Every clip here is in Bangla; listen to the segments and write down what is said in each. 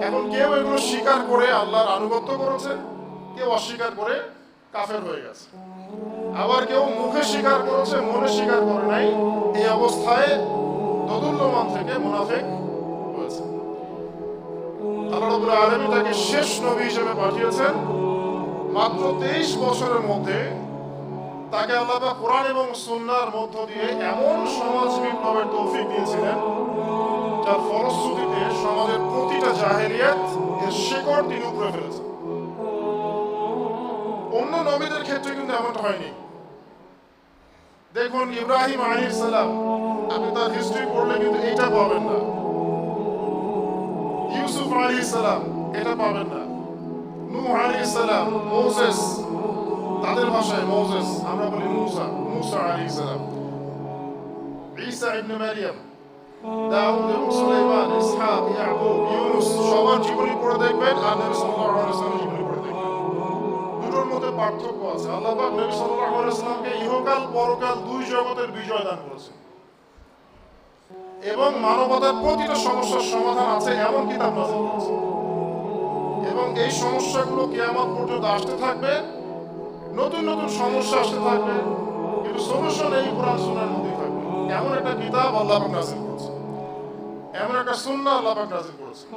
এখন কেউ এগুলো স্বীকার করে আল্লাহর আনুগত্য করেছে, কেউ অস্বীকার করে কাফের হয়ে গেছে, আবার কেউ মুখে স্বীকার করেছে মনে স্বীকার করে নাই। এই অবস্থায় দোদুল্যমান থেকে মুনাফিক হয়েছে। আল্লাহ রাব্বুল আলামিন তাকে শেষ নবী হিসেবে পাঠিয়েছেন। মাত্র 23 বছরের মধ্যে তাকে আল্লাহ পাক কোরআন এবং সুন্নাহর মধ্য দিয়ে এমন সমাজ বিপ্লবের তৌফিক দিয়েছিলেন, যার ফলশ্রুতিতে সমাজের প্রতিটা জাহেলিয়াত এর শিকড় তিনি উপড়ে ফেলেছেন। অন্য নবীদের ক্ষেত্রে কিন্তু এমনটা হয়নি। দেখুন, ইব্রাহিম আলাইহিস সালাম, আপনি তার হিস্ট্রি পড়লে কিন্তু এটা পাবেন না। ইউসুফ আলাইহিস সালাম, এটা পাবেন না। নূহ আলাইহিস সালাম, মোসেস, তাদের ভাষায় মোসেস, আমরা বলি মুসা, মুসা আলাইহিস সালাম, ঈসা ইবনে মারিয়াম, দাউদ এবং সুলাইমান, ইসহাক, ইয়াকুব, ইউনুস, সবার জীবনী পড়ে দেখবেন আর নবী সাল্লাল্লাহু আলাইহি ওয়াসাল্লামের জীবনী পড়ে দেখবেন। দুটোর মধ্যে পার্থক্য আছে। আল্লাহ পাক নবী সাল্লাল্লাহু আলাইহি ওয়াসাল্লামকে ইহকাল পরকাল দুই জগতের বিজয় দান করেছেন এবং মানবতার প্রতিটা সমস্যার সমাধান আছে এমন কিতাব নাযিল করেছেন। এবং এই সমস্যাগুলো কিয়ামত পর্যন্ত আসতে থাকবে, নতুন নতুন সমস্যা আসতে থাকবে, কিন্তু সলিউশন এই কোরআন সুন্নাহর মধ্যেই থাকবে। এমন একটা কিতাব আল্লাহ পাক নাযিল করেছেন, এমন একটা সুন্নাহ আল্লাহ পাক নাযিল করেছেন।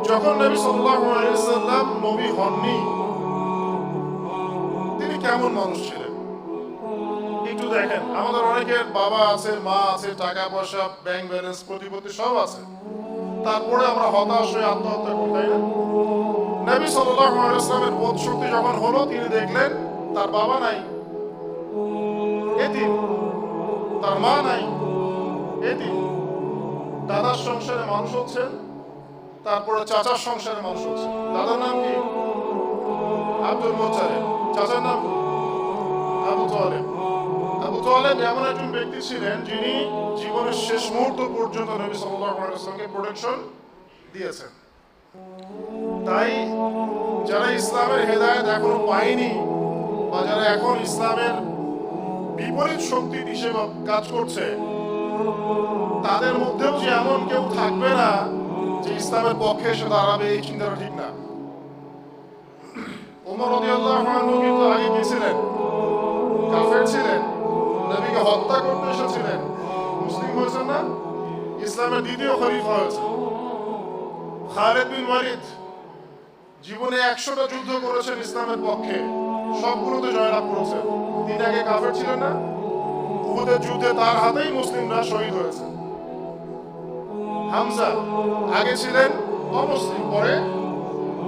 যখন নবী সাল্লাল্লাহু আলাইহি ওয়াসাল্লাম নবী হননি, তিনি কেমন মানুষ ছিলেন একটু দেখেন। আমাদের অনেকের বাবা আছে, মা আছে, টাকা পয়সা, ব্যাংক ব্যালেন্স, প্রতিপত্তি সব আছে, তারপরে আমরা হতাশ হয়ে আত্মহত্যা করি, তাই না? নবী সাল্লাল্লাহু আলাইহি ওয়াসাল্লামের বোধ শক্তি যখন হলো, তিনি দেখলেন তার বাবা নাই, এতিম, তার মা নাই, এতিম, দাদার সংসারে মানুষ হচ্ছেন, তারপরে চাচার সংসারে মানুষ হচ্ছে। দাদার নাম কি? Abdul Muttalib. চাচার নাম আবু তালেব। আবু তালেব এমন একজন ব্যক্তি ছিলেন যিনি জীবনের শেষ মুহূর্ত পর্যন্ত নবী সাল্লাল্লাহু আলাইহি ওয়াসাল্লামকে প্রোটেকশন দিয়েছেন। তাই যারা ইসলামের হেদায়েত এখনো পায়নি বা যারা এখন ইসলামের বিপরীত শক্তি হিসেবে কাজ করছে, তাদের মধ্যেও যে এমন কেউ থাকবে না যে ইসলামের পক্ষে এসে দাঁড়াবে, এই চিন্তাটা ঠিক না। ওমর রাদিয়াল্লাহু আনহু কিন্তু আগে কি ছিলেন? কাফের ছিলেন, নবীকে হত্যা করতে এসেছিলেন। মুসলিম হয়েছেন না? ইসলামের দ্বিতীয় খলিফা হয়েছেন। খালিদ বিন ওয়ালিদ জীবনে 100টা যুদ্ধ করেছেন ইসলামের পক্ষে, সবগুলোতে জয়লাভ করেছেন। তিনি আগে কাফের ছিলেন না? উহুদের যুদ্ধে তার হাতেই মুসলিমরা শহীদ হয়েছে। হামজা আগে ছিলেন অমুসলিম, পরে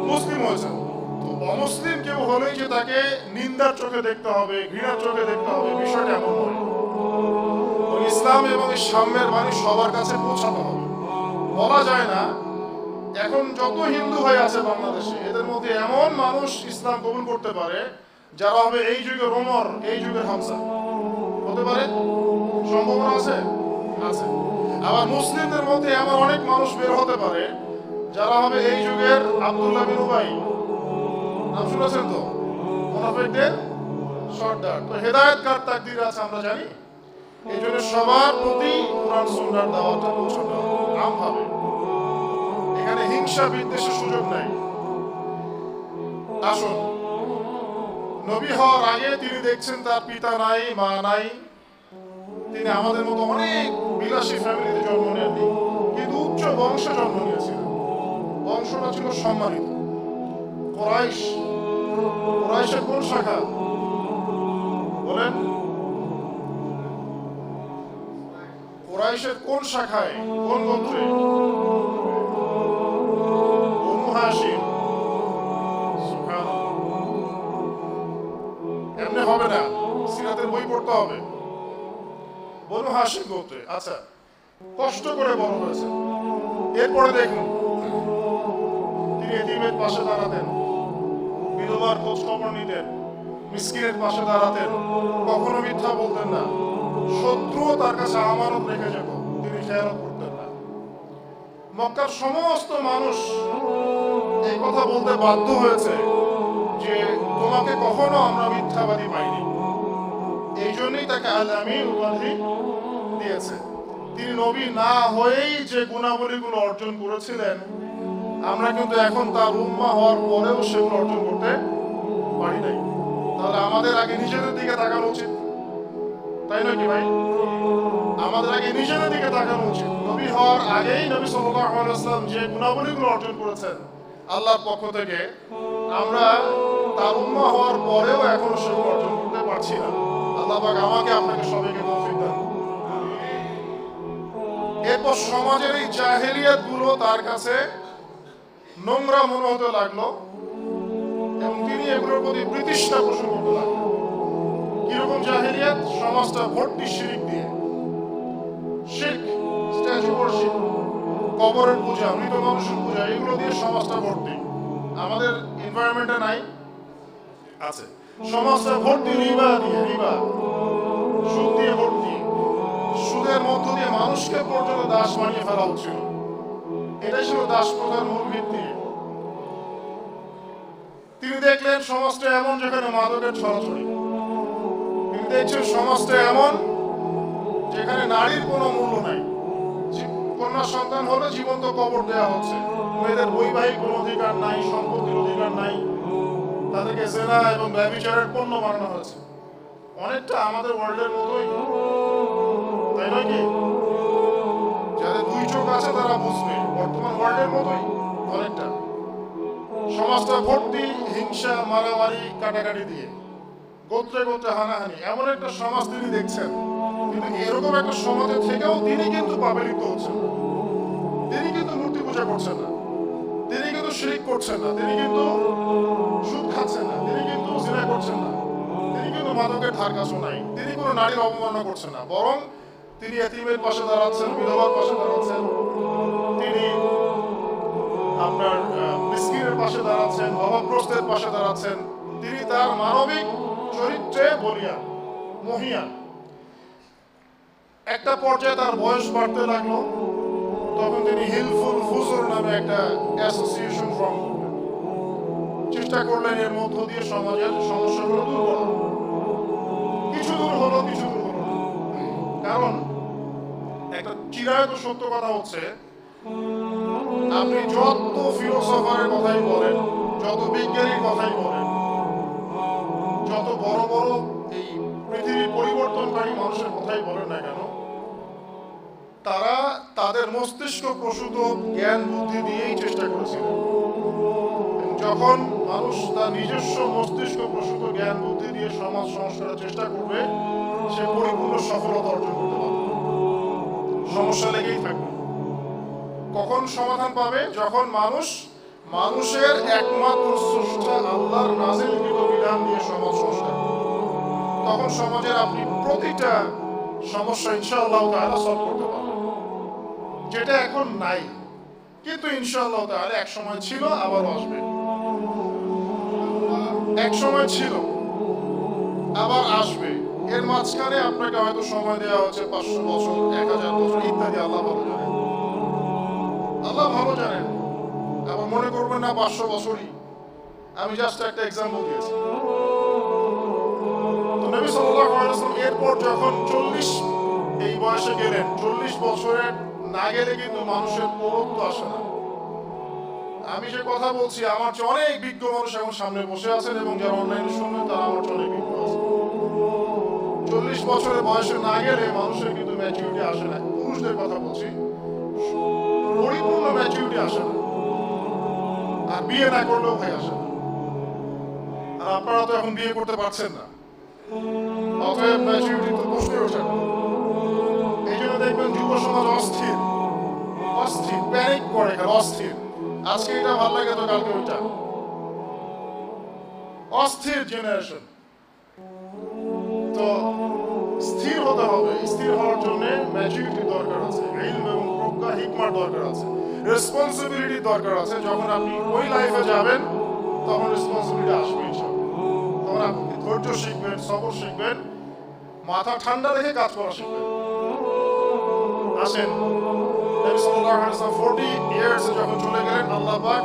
মুসলিম হয়েছেন। তো অমুসলিম কেউ হলেই যে তাকে নিন্দার চোখে দেখতে হবে, ঘৃণার চোখে দেখতে হবে, বিষয়টা এমন নয়। ইসলাম এবং সাম্যের বাণী সবার কাছে পৌঁছাতে হবে। বলা যায় না এখন যত হিন্দু ভাই আছে বাংলাদেশে, এদের মধ্যে এমন মানুষ ইসলাম কবুল করতে পারে যারা হবে এই যুগের ওমর, এই যুগের হামজা হতে পারে, সম্ভাবনা আছে আছে। আবার মুসলিমদের মধ্যে এমন অনেক মানুষ বের হতে পারে যারা হবে এই যুগের আব্দুল্লাহ বিন উবাই। নাম শুনেছেন তো? মুনাফিকদের সর্দার। তো হেদায়েত কার তাকদীর আছে আমরা জানি। এই জন্য সবার প্রতি কোরআন সুন্নাহর দাওয়াতটা পৌঁছাতে হবে আমভাবে। এখানে হিংসা বিদ্বেষের সুযোগ নাই। আসুন, নবী হওয়ার আগে তিনি দেখছেন তার পিতা নাই, মা নাই। তিনি আমাদের মতো অনেক বিলাসী ফ্যামিলিতে জন্ম নেননি, কিন্তু উচ্চ বংশে জন্ম নিয়েছিলেন। বংশটা ছিল সম্মানিত। কুরাইশ, কুরাইশের কোন শাখা বলেন? কুরাইশের কোন শাখায়, কোন গোত্রে? বনু হাশিম। সুবহানাল্লাহ। এমনি হবে না, সিরাতের বই পড়তে হবে। বনু হাশিম গোত্রে। আচ্ছা, কষ্ট করে বড় হয়েছে। এরপরে দেখুন, তিনি এতিমের পাশে দাঁড়াতেন, বিধবার খোঁজ খবর নিতেন, মিসকিনের পাশে দাঁড়াতেন, কখনো মিথ্যা বলতেন না। শত্রুও তার কাছে আমানত রেখে যেত, তিনি খেয়ালত করতেন না। মক্কার সমস্ত মানুষ এই কথা বলতে বাধ্য হয়েছে যে তোমাকে কখনো আমরা মিথ্যাবাদী পাইনি। এই জন্যই তাকে আল আমিন উপাধি দিয়েছে। তিনি নবী না হয়েই যে গুণাবলীগুলো অর্জন করেছিলেন, আমরা কিন্তু এখন তার উম্মাহ হওয়ার পরেও সেগুলো অর্জন করতে পারি নাই। তাহলে আমাদের আগে নিজেদের দিকে তাকানো উচিত, তাই নয় কি ভাই? আমাদের আগে নিজেদের দিকে তাকানো উচিত। নবী হওয়ার আগেই নবী সাল্লাল্লাহু আলাইহি ওয়াসাল্লাম যে গুণাবলীগুলো অর্জন করেছেন আল্লাহর পক্ষ থেকে, আমরা তার উম্মাহ হওয়ার পরেও এখনো সেগুলো অর্জন করতে পারছি না। আল্লাহ পাক আমাকে আপনাকে সবাইকে তৌফিক দান। এরপর সমাজের এই জাহেলিয়াত গুলো তার কাছে নোংরা মনে হতে লাগলো এবং তিনি এগুলোর প্রতি বিতৃষ্ণা পোষণ করতে লাগলেন। কিরকম জাহেলিয়াত? সমাজটা ভর্তি শিরক দিয়ে, শিরক, স্ট্যাচু ওয়ার্শিপ, কবরের পূজা, মৃত মানুষের পূজা, এগুলো দিয়ে সমাজটা ভর্তি। আমাদের এনভায়রনমেন্টে নাই? আছে। সমাজটা ভর্তি রিবা দিয়ে, রিবা, সুদ দিয়ে ভর্তি। সুদের মধ্য দিয়ে মানুষকে পর্যন্ত দাস বানিয়ে ফেলা হচ্ছিল। এটাই ছিল দাস প্রথার মূল ভিত্তি। তিনি দেখলেন সমাজটা এমন যেখানে মাদকের ছড়াছড়ি। তিনি দেখছেন সমাজটা এমন যেখানে নারীর কোনো মূল্য নাই। কন্যা সন্তান হলে জীবন্ত কবর দেওয়া হচ্ছে। মেয়েদের বৈবাহিক কোনো অধিকার নাই, সম্পত্তির অধিকার নাই। তাদেরকে জেনা এবং ব্যভিচারের পণ্য বানানো হয়েছে। অনেকটা আমাদের ওয়ার্ল্ডের মতোই, তাই নয় কি? যাদের দুই চোখ আছে তারা বুঝবে, বর্তমান ওয়ার্ল্ডের মতোই অনেকটা। সমাজটা ভর্তি হিংসা, মারামারি, কাটাকাটি দিয়ে, গোত্রে গোত্রে হানাহানি, এমন একটা সমাজ তিনি দেখছেন। কিন্তু এরকম একটা সমাজে থেকেও তিনি কিন্তু পাপে লিপ্ত হচ্ছেন না। তিনি কিন্তু মূর্তি পূজা করছেন না, তিনি কিন্তু শিরক করছেন না, তিনি কিন্তু সুদ খাচ্ছেন না, তিনি কিন্তু জিনা করছেন না, তিনি কিন্তু মাদকের ধার কাছেও নাই, তিনি কোনো নারীর অবমাননা করছেন না। বরং তিনি এতিমের পাশে দাঁড়াচ্ছেন, বিধবার পাশে দাঁড়াচ্ছেন, তিনি আপনার মিসকিনের পাশে দাঁড়াচ্ছেন, অভাবগ্রস্তের পাশে দাঁড়াচ্ছেন। তিনি তার মানবিক চরিত্রে বলিয়ান, মহিয়ান। একটা পর্যায়ে তার বয়স বাড়তে লাগলো, তখন তিনি হিলফুল ফুজুর নামে একটা অ্যাসোসিয়েশন ফর্ম করলেন। চেষ্টা করলেন এর মধ্য দিয়ে সমাজের সমস্যাগুলো দূর করা। কিছু দূর হলো, কিছু দূর হলো না। কারণ একটা চিরায়ত সত্য কথা হচ্ছে, আপনি যত ফিলোসফারের কথাই বলেন, যত বিজ্ঞানীর কথাই বলেন, যত বড় বড় এই পৃথিবীর পরিবর্তনকারী মানুষের কথাই বলেন না কেন, তারা তাদের মস্তিষ্ক প্রসূত জ্ঞান বুদ্ধি দিয়েই চেষ্টা করেছিলেন। যখন মানুষ তার নিজস্ব মস্তিষ্ক প্রসূত জ্ঞান বুদ্ধি দিয়ে সমাজ সংস্কারের চেষ্টা করবে, সে পরিপূর্ণ সফলতা অর্জন করতে পারবে। সমস্যা লেগেই থাকবে। কখন সমাধান পাবে? যখন মানুষের একমাত্র স্রষ্টা আল্লাহর নাজিলকৃত বিধান দিয়ে সমাজ সংস্কার, তখন সমাজের আপনি প্রতিটা সমস্যা ইনশাআল্লাহ তাআলা সলভ করতে পারবেন, যেটা এখন নাই। কিন্তু ইনশাআল্লাহ তাআলা এক সময় ছিল, আবারও আসবে। এক সময় ছিল, আবার আসবে। এর মাঝখানে আপনাকে হয়তো সময় দেওয়া হচ্ছে 500 বছর, 1000 বছর ইত্যাদি। আল্লাহ ভালো জানেন, আল্লাহ ভালো জানেন। আবার মনে করবেন না 500 বছরই। আমি জাস্ট একটা এক্সাম্পল দিয়েছি। তো নবী সাল্লাল্লাহু আলাইহি ওয়াসাল্লাম এরপর যখন 40 এই বয়সে গেলেন, 40 বছরের না গেলে কিন্তু মানুষের পৌরত্ব আসে না। আমি যে কথা বলছি, আমার চেয়ে অনেক বিজ্ঞ মানুষ এখন সামনে বসে আছেন এবং যারা অনলাইনে শুনবেন তারা আমার চেয়ে অনেক বিজ্ঞ আছেন। 40 বছরের বয়সে না গেলে মানুষের কিন্তু ম্যাচুরিটি আসে না। পুরুষদের কথা বলছি, পরিপূর্ণ ম্যাচুরিটি আসে না। আর বিয়ে না করলেও ভাই আসে না। আর আপনারা তো এখন বিয়ে করতে পারছেন না, অতএব ম্যাচুরিটি তো প্রশ্নই ওঠে না। এই জন্য দেখবেন যুব সমাজ অস্থির, অস্থির, প্যানিক করে, অস্থির। আজকে এটা ভালো লাগে তো কালকে ওইটা। অস্থির জেনারেশন। তো স্থির হতে হবে। স্থির হওয়ার জন্য ম্যাচুরিটি দরকার আছে, ইলম এবং প্রজ্ঞা, হিকমার দরকার আছে, রেসপন্সিবিলিটি দরকার আছে। যখন আপনি ওই লাইফে যাবেন তখন রেসপন্সিবিলিটি আসবে ইনশাআল্লাহ। তখন আপনি ধৈর্য শিখবেন, সবর শিখবেন, মাথা ঠান্ডা রেখে কাজ করা শিখবেন। আসেন, নবী সাল্লাল্লাহু আলাইহি ওয়াসাল্লাম 40 ইয়ার্স যখন চলে গেলেন, আল্লাহ পাক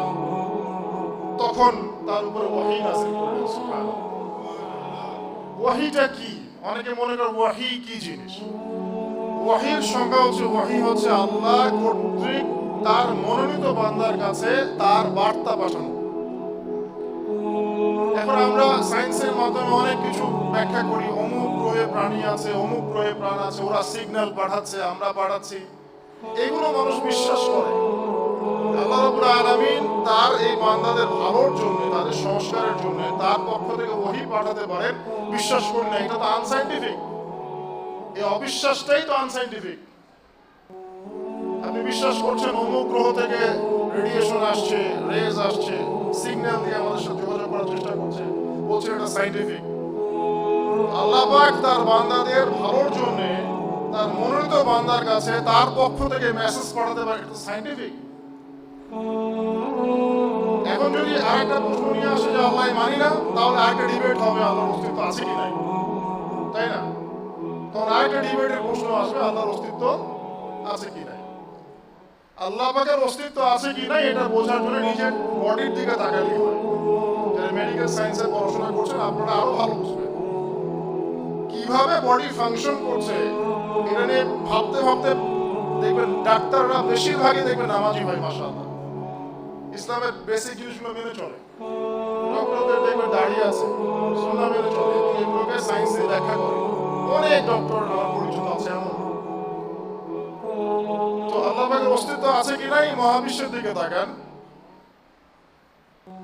তখন তার উপরে ওহী নাযিল করলেন। সুবহানাল্লাহ। ওহীটা কি? অনেকে মনে করে ওহী কি জিনিস। ওয়াহির সংজ্ঞা হচ্ছে, ওয়াহি হচ্ছে আল্লাহ কর্তৃক তার মনোনীত বান্দার কাছে তার বার্তা পাঠানো। এখন আমরা সায়েন্সের মাধ্যমে অনেক কিছু ব্যাখ্যা করি, অমুক গ্রহে প্রাণী আছে, অমুক গ্রহে প্রাণ আছে, ওরা সিগন্যাল পাঠাচ্ছে, আমরা পাঠাচ্ছি, এগুলো মানুষ বিশ্বাস করে। আল্লাহ রাব্বুল আলামিন তার এই বান্দাদের ভালোর জন্য, তাদের সংস্কারের জন্য তার পক্ষ থেকে ওহী পাঠাতে পারেন, বিশ্বাস করি না। এটা তো আনসাইন্টিফিক, এই অবিশ্বাসটাই তো আনসাইন্টিফিক। আপনি বিশ্বাস করছেন অমুক গ্রহ থেকে রেডিয়েশন আসছে, রেজ আসছে, সিগন্যাল দিয়ে আমাদের সাথে যোগাযোগ করার চেষ্টা করছে, বলছে এটা সাইন্টিফিক। আল্লাহ পাক তার বান্দাদের ভালোর জন্য তার মনোনীত বান্দার কাছে তার পক্ষ থেকে মেসেজ পাঠাতে পারে, এটা সাইন্টিফিক। এখন যদি আরেকটা প্রশ্ন নিয়ে আসে যে আল্লাহ মানি না, তাহলে আরেকটা ডিবেট হবে আল্লাহর অস্তিত্ব আছে কি নাই, তাই না? তখন আরেকটা ডিবেটের প্রশ্ন আসবে আল্লাহর অস্তিত্ব আছে কি নাই। আল্লাহ পাকের অস্তিত্ব আছে কি নাই এটা বোঝার জন্য নিজের বডির দিকে তাকালেই হয়। যারা মেডিকেল সায়েন্সে পড়াশোনা করছেন আপনারা আরো ভালো বুঝবেন কিভাবে বডি ফাংশন করছে। এটা নিয়ে ভাবতে ভাবতে দেখবেন ডাক্তাররা বেশিরভাগই দেখবেন নামাজি হয়, মাশাআল্লাহ, ইসলামের বেসিক জিনিসগুলো মেনে চলে। ডক্টরদের দেখবেন দাঁড়িয়ে আছে, সুন্নাহ মেনে চলে এবং এগুলোকে সায়েন্সে ব্যাখ্যা করে। অনেক ডক্টর আমার পরিচিত আছে এমন। তো আল্লাহ পাকের অস্তিত্ব আছে কি নাই মহাবিশ্বের দিকে তাকান।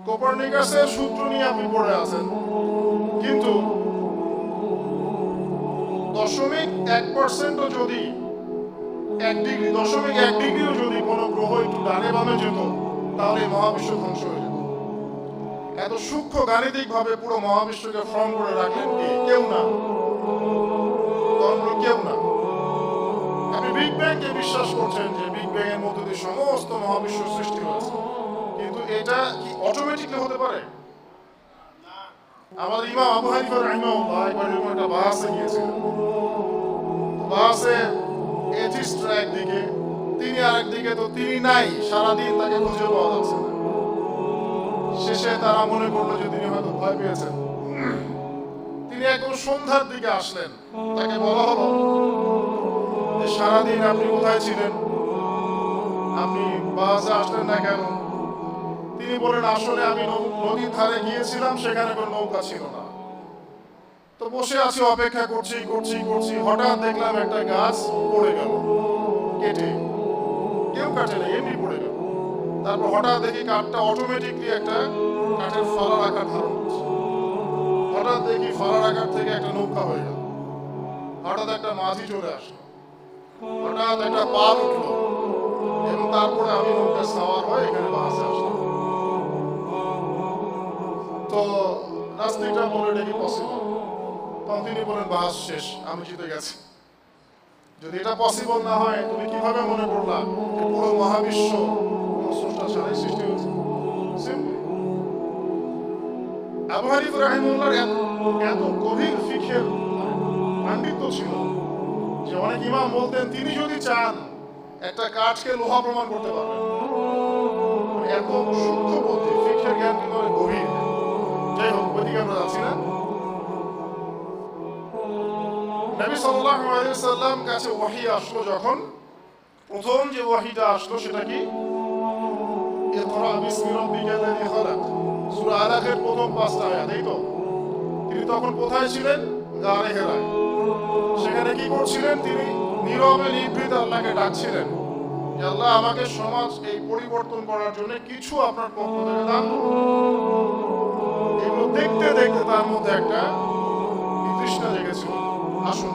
কোপারনিকাসের সূত্র নিয়ে আপনি পড়ে আছেন, কিন্তু 0.1% যদি 1 ডিগ্রিও যদি কোনো গ্রহ একটু ডানে বামে যেত, তাহলে মহাবিশ্ব ধ্বংস হয়ে যেত। এত সূক্ষ্ম গাণিতিক ভাবে পুরো মহাবিশ্বকে ফর্ম করে রাখলেন কে? কেউ না, কেউ না। আপনি বিগ ব্যাংকে বিশ্বাস করছেন যে বিগ ব্যাং এর মধ্যে দিয়ে সমস্ত মহাবিশ্ব সৃষ্টি হয়েছে, কিন্তু এটা কি অটোমেটিকলি হতে পারে? আমাদের ইমাম আবু হানিফা রাহিমাহুল্লাহ একবার এরকম একটা বাহাসে গিয়েছিলেন। বাহাসে এথিস্টরা একদিকে, তিনি আরেকদিকে, তো তিনি নাই, সারাদিন তাকে খুঁজে পাওয়া যাচ্ছে না। শেষে তারা মনে করলো যে তিনি হয়তো ভয় পেয়েছেন। তিনি একদম সন্ধ্যার দিকে আসলেন, তাকে বলা হলো যে সারাদিন আপনি কোথায় ছিলেন, আপনি বাসে আসলেন না কেন? তিনি বলেন আসলে আমি নদীর ধারে গিয়েছিলাম, সেখানে কোনো নৌকা ছিল না, তো বসে আছি, অপেক্ষা করছি করছি করছি, হঠাৎ দেখলাম একটা গাছ পড়ে গেল, কেটে, কেউ কাটে না, এমনি পড়ে গেল। তারপর হঠাৎ দেখি কাঠটা অটোমেটিকলি একটা কাঠের ফালার আকার ধারণ করছে। হঠাৎ দেখি ফালার আকার থেকে একটা নৌকা হয়ে গেল। হঠাৎ একটা মাঝি চলে আসলো, হঠাৎ একটা পাল উঠলো, এবং তারপরে আমি নৌকা সাওয়ার হয়ে এখানে বাসে আসলাম। তো নাস্তিকরা বলে এটা কি পসিবল? তখন তিনি বলেন বাস শেষ, আমি জিতে গেছি। যদি এটা পসিবল না হয়, তুমি কিভাবে মনে করলা যে পুরো মহাবিশ্ব কোন স্রষ্টা ছাড়াই সৃষ্টি হয়েছে? আবু হানিফা রাহিমাহুল্লাহর এত গভীর ফিকহের পাণ্ডিত্য ছিল যে অনেক ইমাম বলতেন তিনি যদি চান একটা কাঠকে লোহা প্রমাণ করতে পারবেন। এত সূক্ষ্ম বুদ্ধি, ফিকহের জ্ঞান কিন্তু অনেক গভীর। যাই হোক, ওইদিকে আমরা যাচ্ছি না। নবী সাল্লাল্লাহু আলাইহি ওয়াসাল্লাম কাছে ওহী আসলো যখন, প্রথম যে ওহীটা আসলো সেটা কি? ইকরা বিসমি রাব্বিকাল্লাযী খালাক, সূরা আলাকের প্রথম 5টা আয়াত। এই তো তিনি তখন কোথায় ছিলেন? গারে হেরায়। সেখানে কি করছিলেন? তিনি নীরবে নিভৃতে আল্লাহকে ডাকছিলেন যে আল্লাহ, আমাকে সমাজ এই পরিবর্তন করার জন্য কিছু আপনার পক্ষ থেকে দান করুন। এগুলো দেখতে দেখতে তার মধ্যে একটা তৃষ্ণা জেগেছিল, আসুন।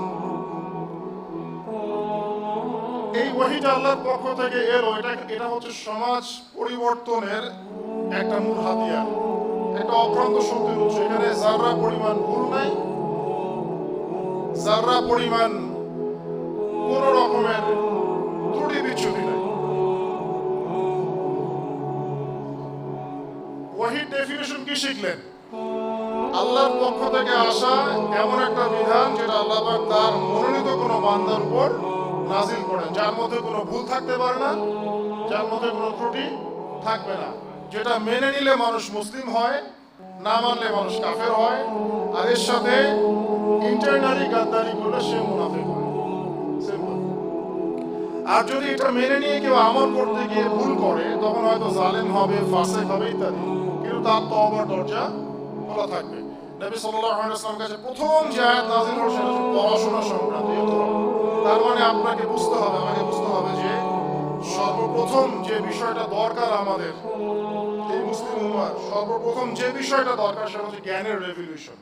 এই ওহীটা আল্লাহর পক্ষ থেকে এলো, এটা হচ্ছে সমাজ পরিবর্তনের একটা মূল হাতিয়ার, একটা অক্রান্ত শক্তির উৎস। এখানে যারা পরিমাণ ভুল নাই, যারা পরিমাণ কোন রকমের ত্রুটি বিচ্যুতি নাই। ওহীর ডেফিনিশন কি শিখলেন? আল্লাহর পক্ষ থেকে আসা এমন একটা বিধান যেটা আল্লাহ পাক তার মনোনীত কোনো বান্দার উপর নাজিল করেন, যার মধ্যে কোনো ভুল থাকতে পারে না, যার মধ্যে কোনো ত্রুটি থাকবে না, যেটা মেনে নিলে মানুষ মুসলিম হয়, না মানলে মানুষ কাফের হয়, আর এর সাথে ইন্টারনালি গাদ্দারি করলে সে মুনাফিক হয়। সিম্পল। আর যদি এটা মেনে নিয়ে কেউ আমল করতে গিয়ে ভুল করে তখন হয়তো জালেম হবে, ফাসিক হবে ইত্যাদি, কিন্তু তার তওবার দরজা খোলা থাকবে। নবী সাল্লাল্লাহু আলাইহি ওয়াসাল্লামের কাছে প্রথম যে আয়াত নাযিল হলো সেটা হচ্ছে পড়াশোনা সংক্রান্ত। তার মানে আপনাকে বুঝতে হবে, আমাকে বুঝতে হবে যে সর্বপ্রথম যে বিষয়টা দরকার আমাদের এই মুসলিম উম্মাহর, সর্বপ্রথম যে বিষয়টা দরকার সেটা হচ্ছে জ্ঞানের রেভলিউশন।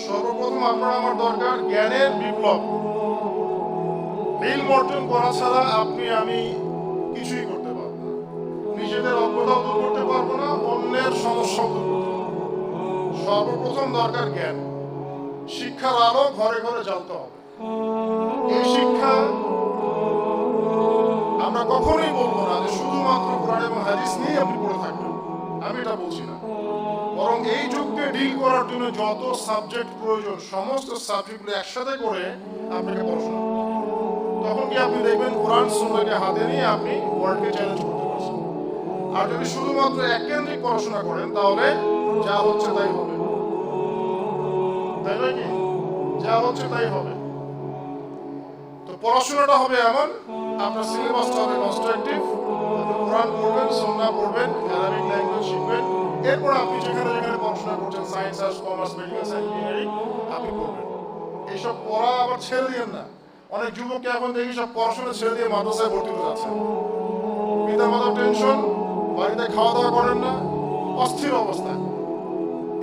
সর্বপ্রথম আপনার আমার দরকার জ্ঞানের বিপ্লব। ইলম অর্জন করা ছাড়া আপনি আমি কিছুই করতে পারবো না। নিজেদের অজ্ঞতাও দূর করতে পারবো না, অন্যের সমস্যাও দূর করতে পারবো না। সর্বপ্রথম দরকার জ্ঞান। শিক্ষার আলো ঘরে ঘরে জ্বালতে হবে। এই শিক্ষা আমরা কখনোই বলবো না যে শুধুমাত্র কোরআন এবং হাদিস নিয়ে আপনি পড়ে থাকবেন, আমি এটা বলছি না। বরং এই যুগকে ডিল করার জন্য যত সাবজেক্ট প্রয়োজন সমস্ত সাবজেক্টগুলো একসাথে করে আপনাকে পড়াশোনা করতে হবে। তখন কি আপনি দেখবেন কোরআন সুন্নাহকে হাতে নিয়ে আপনি ওয়ার্ল্ডকে চ্যালেঞ্জ করতে পারছেন। আর যদি শুধুমাত্র এককেন্দ্রিক পড়াশোনা করেন তাহলে যা হচ্ছে তাই হবে, তাই নয় কি? যা হচ্ছে তাই হবে। তো পড়াশোনাটা হবে এমন, আপনার সিলেবাসটা হবে কনস্ট্রাকটিভ। আপনি কোরআন পড়বেন, সুন্নাহ পড়বেন, অ্যারাবিক ল্যাঙ্গুয়েজ শিখবেন, এরপর আপনি যেখানে যেখানে পড়াশোনা করছেন science, arts, commerce, medical science, engineering আপনি পড়বেন। এইসব পড়া আবার ছেড়ে দিয়েন না। অনেক যুবককে এখন দেখি সব পড়াশোনা ছেড়ে দিয়ে মাদ্রাসায় ভর্তি হতে যাচ্ছে। পিতা মাতার টেনশন, বাড়িতে খাওয়া দাওয়া করেন না, অস্থির অবস্থা।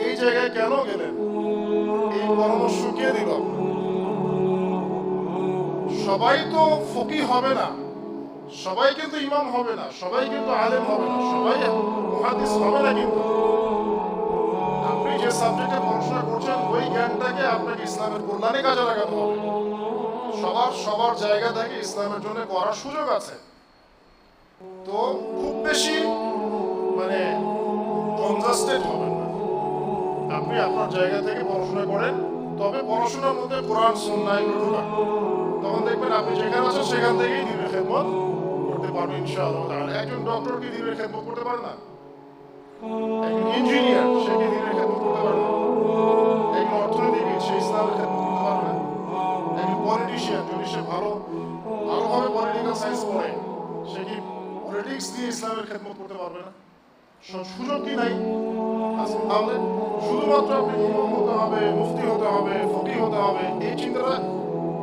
এই জায়গায় কেন গেলেন? এই পরামর্শ কে দিল? সবাই তো ফকিহ হবে না, সবাই কিন্তু ইমাম হবে না, সবাই কিন্তু আলেম হবে না, সবাই মুহাদ্দিস হবে না। কিন্তু আপনি যে সাবজেক্টে পড়াশোনা করছেন ওই জ্ঞানটাকে আপনাকে ইসলামের কল্যাণে কাজে লাগাতে হবে। সবার জায়গা থেকে ইসলামের জন্য করার সুযোগ আছে। তো খুব বেশি মানে কনজাস্টেড হবেন না। আপনি আপনার জায়গা থেকে পড়াশোনা করেন, তবে পড়াশোনার মধ্যে কোরআন সুন্নাহ এগুলো ঢোকান। তখন দেখবেন আপনি যেখানে আছেন সেখান থেকেই দ্বীনের খেদমত করতে পারবেন ইনশাআল্লাহ তাআলা। একজন ডক্টর কি দ্বীনের খেদমত করতে পারে না? একজন ইঞ্জিনিয়ার সে কি দ্বীনের খেদমত করতে পারে না? একজন অর্থনীতিবিদ সে ইসলামের খেদমত করতে পারে না? একজন পলিটিশিয়ান যদি সে ভালোভাবে পলিটিক্যাল সায়েন্স পড়ে সে কি পলিটিক্স দিয়ে ইসলামের খেদমত করতে পারবে না? সুযোগ কি নাই? তাহলে শুধুমাত্র আপনি ইমাম হতে হবে, মুফতি হতে হবে, ফকিহ হতে হবে এই চিন্তাটা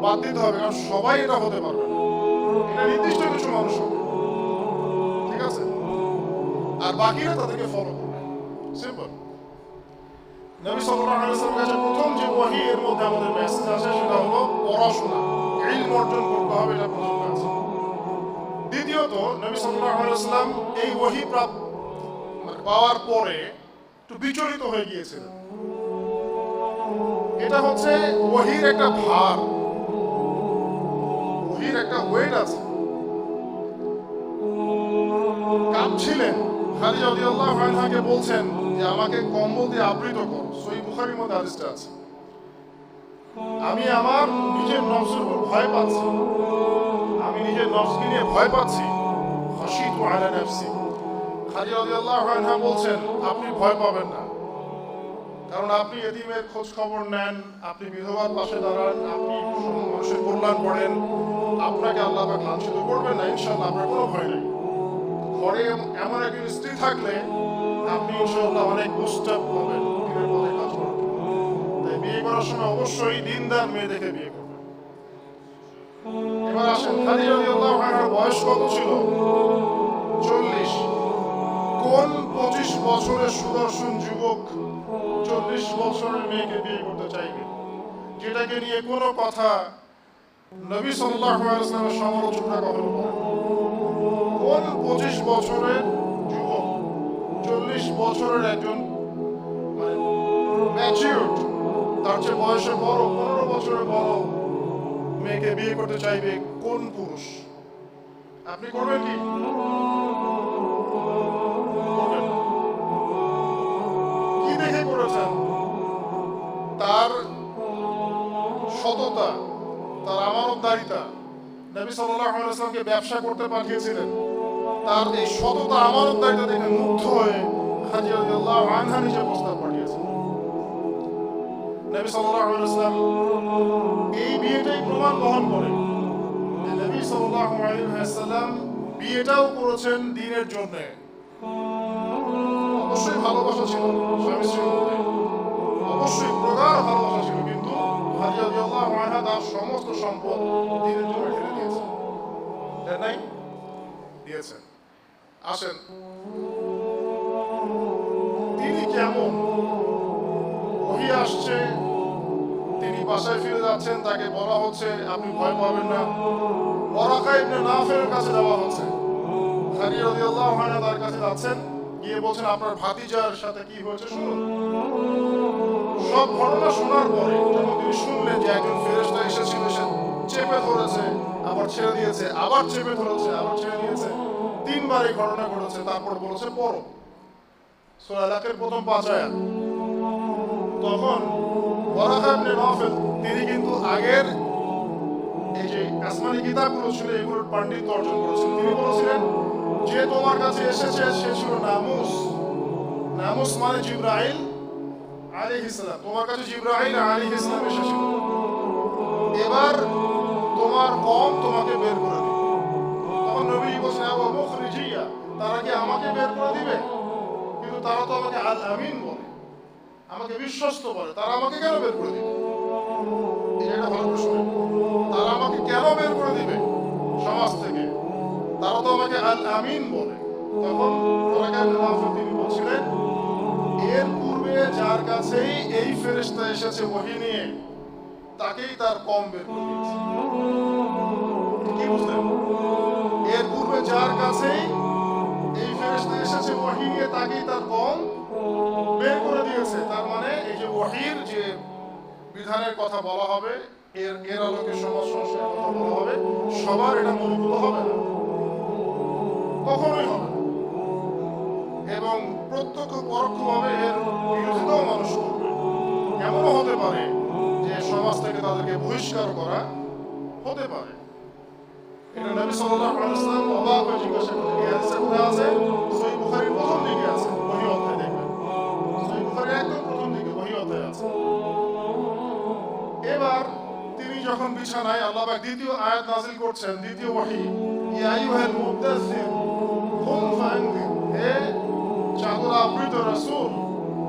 বাদ দিতে হবে, কারণ সবাই এটা হতে পারবে না। এটা নির্দিষ্ট কিছু মানুষ হবে, ঠিক আছে? আর বাকিরা তাদেরকে ফলো করবে। সিম্পল। নবী সাল্লাল্লাহু আলাইহি ওয়াসাল্লামের কাছে প্রথম যে ওহী এর মধ্যে আমাদের মেসেজ আছে সেটা হলো পড়াশোনা, ইলম অর্জন করতে হবে, এটা প্রথম কাজ। দ্বিতীয়ত নবী সাল্লাল্লাহু আলাইহি ওয়াসাল্লাম এই ওহী পাওয়ার পরে একটু বিচলিত হয়ে গিয়েছিলেন। এটা হচ্ছে ওহীর একটা ভার, ওহীর একটা ওয়েট আছে। কাঁপছিলেন। খাদিজা রাদিয়াল্লাহু আনহাকে বলছেন যে আমাকে কম্বল দিয়ে আবৃত করো। সহিহ বুখারীর মধ্যে হাদিসটা আছে। আমি আমার নিজের নফসের উপর ভয় পাচ্ছি, আমি নিজের নফসকে নিয়ে ভয় পাচ্ছি। খাশিতু আলা নাফসি। খাদিজা রাদিয়াল্লাহু আনহা বলছেন আপনি ভয় পাবেন না, কারণ আপনি এতিমের খোঁজ খবর নেন, আপনি বিধবার পাশে দাঁড়ান, আপনি মানুষের কল্যাণ করেন, আপনাকে আল্লাহ পাক লাঞ্ছিত করবেন না ইনশাআল্লাহ, আপনার কোনো ভয় নেই। ঘরে এমন একজন স্ত্রী থাকলে আপনি ইনশাআল্লাহ অনেক বুস্টাপ হবেন দিনের পথে কাজ করবেন। তাই বিয়ে করার সময় অবশ্যই দিনদার মেয়ে দেখে বিয়ে করবেন। এবার আসেন খাদিজা রাদিয়াল্লাহু আনহার বয়স কত ছিল? 40। কোন 25 বছরের সুদর্শন যুবক 40 বছরের মেয়েকে বিয়ে করতে চাইবে, যেটাকে নিয়ে কোনো কথা নবী সাল্লাল্লাহু আলাইহি ওয়াসাল্লামের সমালোচনা কখনো করেন? কোন 25 বছরের যুবক 40 বছরের একজন মানে ম্যাচিউরড, তার চেয়ে বয়সে বড় 15 বছরের বড় মেয়েকে বিয়ে করতে চাইবে কোন পুরুষ? আপনি করবেন কি? কি দেখে করেছেন? তার সততা, তার আমানতদারিতা। নবী সাল্লাল্লাহু আলাইহি ওয়াসাল্লামকে ব্যবসা করতে পাঠিয়েছিলেন, তার এই সততা আমানতদারিতা দেখে মুগ্ধ হয়ে খাদিজা রাদিয়াল্লাহু আনহা নিজে প্রস্তাব পাঠিয়েছেন। নবী সাল্লাল্লাহু আলাইহি ওয়াসাল্লাম এই বিয়েটাই প্রমাণ বহন করে যে নবী নবী সাল্লাল্লাহু আলাইহি ওয়াসাল্লাম বিয়েটাও করেছেন দ্বীনের জন্য। অবশ্যই ভালোবাসা ছিল স্বামী স্ত্রীর মধ্যে, অবশ্যই প্রগাঢ় ভালোবাসা ছিল, কিন্তু খাদিজা রাদিয়াল্লাহু আনহা তার সমস্ত সম্পদ দ্বীনের জন্য ঢেলে দিয়েছেন। তাই নাই? দিয়েছেন। আসেন, তিনি কেমন? ওহী আসছে, তিনি বাসায় ফিরে যাচ্ছেন, তাকে বলা হচ্ছে আপনি ভয় পাবেন না। ওয়ারাকা ইবনে নাফের কাছে যাওয়া হচ্ছে। খাদিজা রাদিয়াল্লাহু আনহা তার কাছে যাচ্ছেন, গিয়ে বলছেন আপনার ভাতিজার সাথে কি হয়েছে শুনুন। সব ঘটনা শোনার পরে যখন তিনি শুনলেন যে একজন ফেরেশতা এসেছিল, এসে চেপে ধরেছে, আবার ছেড়ে দিয়েছে, আবার চেপে ধরেছে, আবার ছেড়ে দিয়েছে, তিনবার এই ঘটনা ঘটেছে, তারপর বলেছে পড়ো সূরা আলাকের প্রথম 5 আয়াত। তখন ওয়ারাকা ইবনে নাফেল তিনি কিন্তু আগের এই যে আসমানি কিতাবগুলো ছিল এগুলোর পাণ্ডিত্য অর্জন করেছেন। তিনি বলেছিলেন যে তোমার কাছে এসেছে সে ছিল নামুস। নামুস মানে জিবরাইল আলাইহিস সালাম। তোমার কাছে জিবরাইল আলাইহিস সালাম এসেছিল, এবার তোমার কওম তোমাকে বের করে দিবে। তখন নবী বলেছেন ওয়া মুখরিজিয়া, তারা কি আমাকে বের করে দিবে? কিন্তু তারা তো আমাকে আল আমিন বলে, আমাকে বিশ্বস্ত বলে, তারা আমাকে কেন বের করে দিবে? এটা ভালো প্রশ্ন। তারা আমাকে কেন বের করে দিবে সমাজ থেকে? তারা তো আমাকে আল আমিন বলে। তখন তিনি বলছিলেন এর পূর্বে যার কাছেই এই ফেরেশতা এসেছে ওহী নিয়ে, তাকেই তার কম বের করে দিয়েছে। কি বুঝলেন? এর পূর্বে যার কাছেই এই ফেরেশতা এসেছে ওহী নিয়ে, তাকেই তার কম বের করে দিয়েছে। তার মানে এই যে ওহীর যে বিধানের কথা বলা হবে, এর আলোকে সমাজ সংস্কারের কথা বলা হবে, সবার এটা মনোভূত হবে না, কখনোই হবে না। এবং প্রত্যক্ষ পরোক্ষভাবে এর বিরোধিতাও মানুষ করবে। এমনও হতে পারে যে সমাজ থেকে তাদেরকে বহিষ্কার করা হতে পারে। এটা নবী সাল্লাল্লাহু আলাইহি ওয়াসাল্লাম অবাক হয়ে জিজ্ঞাসা করলেন, এই হাদিসে কোথায় আছে? সহিহ বুখারীর প্রথম দিকে আছে, ওহী অধ্যায়ে দেখবেন। সহিহ বুখারীর একদম প্রথম দিকে ওহী অধ্যায়ে আছে। এবার তিনি যখন বিছানায়, আল্লাহ পাক দ্বিতীয় আয়াত নাযিল করছেন, দ্বিতীয় ওহী, ইয়া আইয়ুহাল মুদাসসির কুম ফাআনযির, হে চাদর আবৃত রাসূল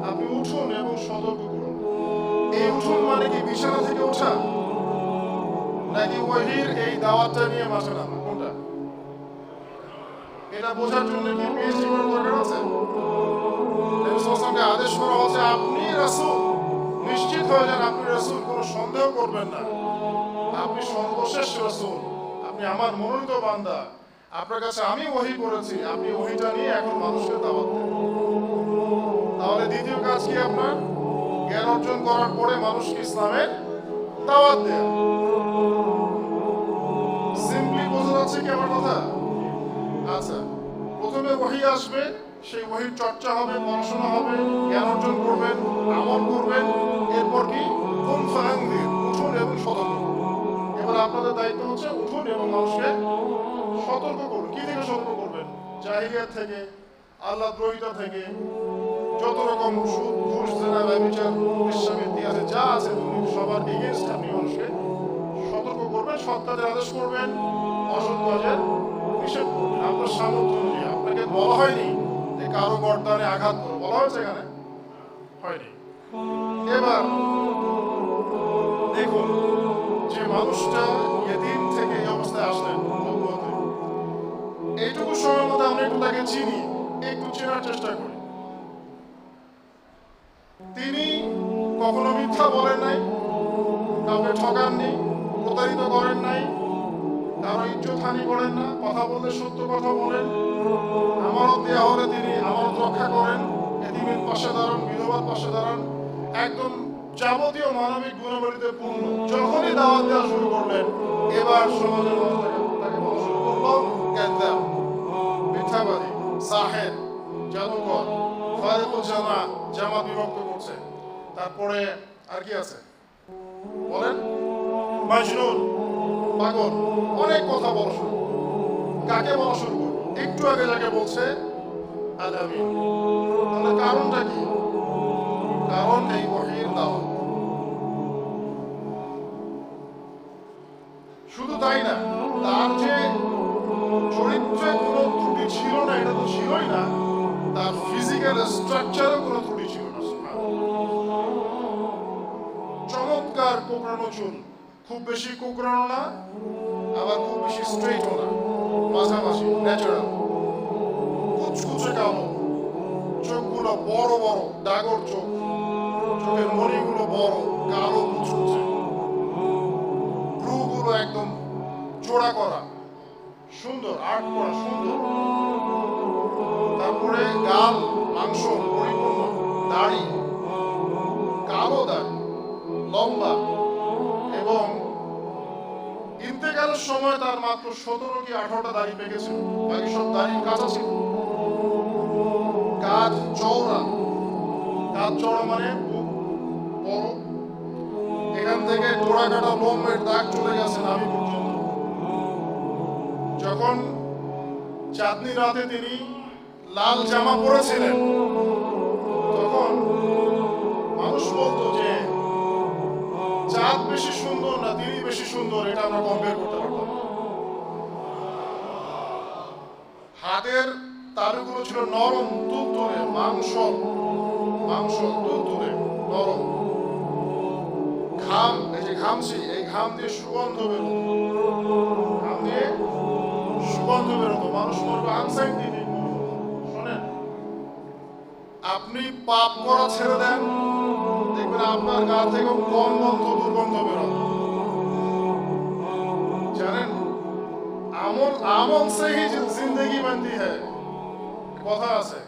আপনি উঠুন এবং সতর্ক করুন। এই উঠুন মানে কি বিছানা থেকে ওঠা, নাকি ওহীর এই দাওয়াতটা নিয়ে মাঠে নামা? কোনটা? এটা বোঝার জন্য কি পিএইচডি করার দরকার আছে? নবী সাল্লাল্লাহু আলাইহি ওয়াসাল্লামকে আদেশ করা হচ্ছে আপনি রাসূল, নিশ্চিত হয়ে যান আপনি রাসূল, কোনো সন্দেহ করবেন না, আপনি সর্বশেষ রাসূল, আপনি আমার মনোনীত বান্দা, আপনার কাছে আমি ওহী করেছি, আপনি ওহীটা নিয়ে এখন মানুষকে দাওয়াত দেন। তাহলে দ্বিতীয় কাজ কি আপনার? জ্ঞান অর্জন করার পরে মানুষকে ইসলামের দাওয়াত দেয়া। সিম্পলি বোঝা যাচ্ছে কি আমার কথা? আচ্ছা, প্রথমে ওহী আসবে, সেই ওহীর চর্চা হবে, পড়াশোনা হবে, জ্ঞান অর্জন করবেন, আমল করবেন। এরপর কি? কুম ফাআনযির, উঠুন এবং সতর্ক করুন। এবার আপনাদের দায়িত্ব হচ্ছে উঠুন এবং মানুষকে সতর্ক করুন। কি থেকে সতর্ক করবেন? জাহিলিয়াত থেকে, আল্লাহদ্রোহিতা থেকে, যত রকম সুদ, ঘুষ, জেনা, ব্যভিচার, বেশ্যাবৃত্তি আছে, যা আছে সবার এগেইনস্ট আপনি মানুষকে সতর্ক করবেন, সৎ কাজের আদেশ করবেন, অসৎ কাজের নিষেধ করবেন আপনার সামর্থ্য অনুযায়ী। আপনাকে বলা হয়নি যে কারো গর্দানে আঘাত করো, বলা হয়েছে এখানে? হয়নি। এবার দেখুন, যে মানুষটা এদিন থেকে এই অবস্থায় আসলেন, এইটুকু সময়ের মধ্যে আমরা একটু তাকে চিনি, একটু চেনার চেষ্টা করি। তিনি কখনো মিথ্যা বলেন নাই, কাউকে ঠকাননি, প্রতারিত করেন নাই, কারো ইজ্জত হানি করেন না, কথা বললে সত্য কথা বলেন, আমানত দেওয়া হলে তিনি আমানত রক্ষা করেন, এতিমের পাশে দাঁড়ান, বিধবার পাশে দাঁড়ান, একদম যাবতীয় মানবিক গুণাবলীতে পূর্ণ। যখনই দাওয়াত দেওয়া শুরু করলেন, এবার সমাজের মানুষ তাকে বলা শুরু করলো কাযযাব, মিথ্যাবাদী, সাহের, জাদুকর, ফারিকুল জামাত, জামাত বিভক্ত করছে। তারপরে আর কি আছে বলেন? মাজনুন, পাগল, অনেক কথা বলা শুরু। কাকে বলা শুরু করবো? একটু আগে যাকে বলছে আল আমিন। তাহলে কারণটা কি? কারণ এই ওহীর দাওয়াত। শুধু তাই না, তার যে চরিত্রে কোনো ত্রুটি ছিল না এটা তো ছিলই না, তার ফিজিক্যাল স্ট্রাকচারও কোনো ত্রুটি ছিল না। চমৎকার কোঁকড়ানো চুল, খুব বেশি কোঁকড়ানো না, আবার খুব বেশি স্ট্রেইটও না, মাঝামাঝি ন্যাচারাল, কুচকুচে কালো, চোখগুলো বড় বড় ডাগর চোখ, চোখের মণিগুলো বড় কালো কুচকুচে, ভ্রুগুলো একদম জোড়া করা, সুন্দর আর্ট করা, সুন্দর। তারপরে গাল মাংস পরিপূর্ণ, দাড়ি কালো, দাড়ি লম্বা, এবং ইন্তেকালের সময় তার মাত্র 17 কি 18টা দাড়ি পেকেছিল, বাকি সব দাড়ি কাঁচা ছিল। কাঁধ চওড়া, কাঁধ চওড়া মানে বুক বড়, এখান থেকে জোড়া কাটা লোমের দাগ চলে গেছে নাভি পর্যন্ত। যখন চাঁদনি রাতে তিনি লাল জামা পরেছিলেন, তখন মানুষ বলতো যে চাঁদ বেশি সুন্দর না তিনি বেশি সুন্দর, এটা আমরা কম্পেয়ার করতে পারতাম। হাতের তালুগুলো ছিল নরম তুলতুলে, মাংস তুলতুলে নরম। ঘাম, এই যে ঘামছি, এই ঘাম দিয়ে সুগন্ধ বেরোতো, ঘাম দিয়ে সুগন্ধ বেরোতো। মানুষ বলবে আনসাইন্টিফিক। শোনেন, আপনি পাপ করা ছেড়ে দেন, দেখবেন আপনার গা থেকে কম দুর্গন্ধ বেরোবে। জানেন, আমল সে হি জিন্দেগি বানতি হ্যায়, কথা আছে।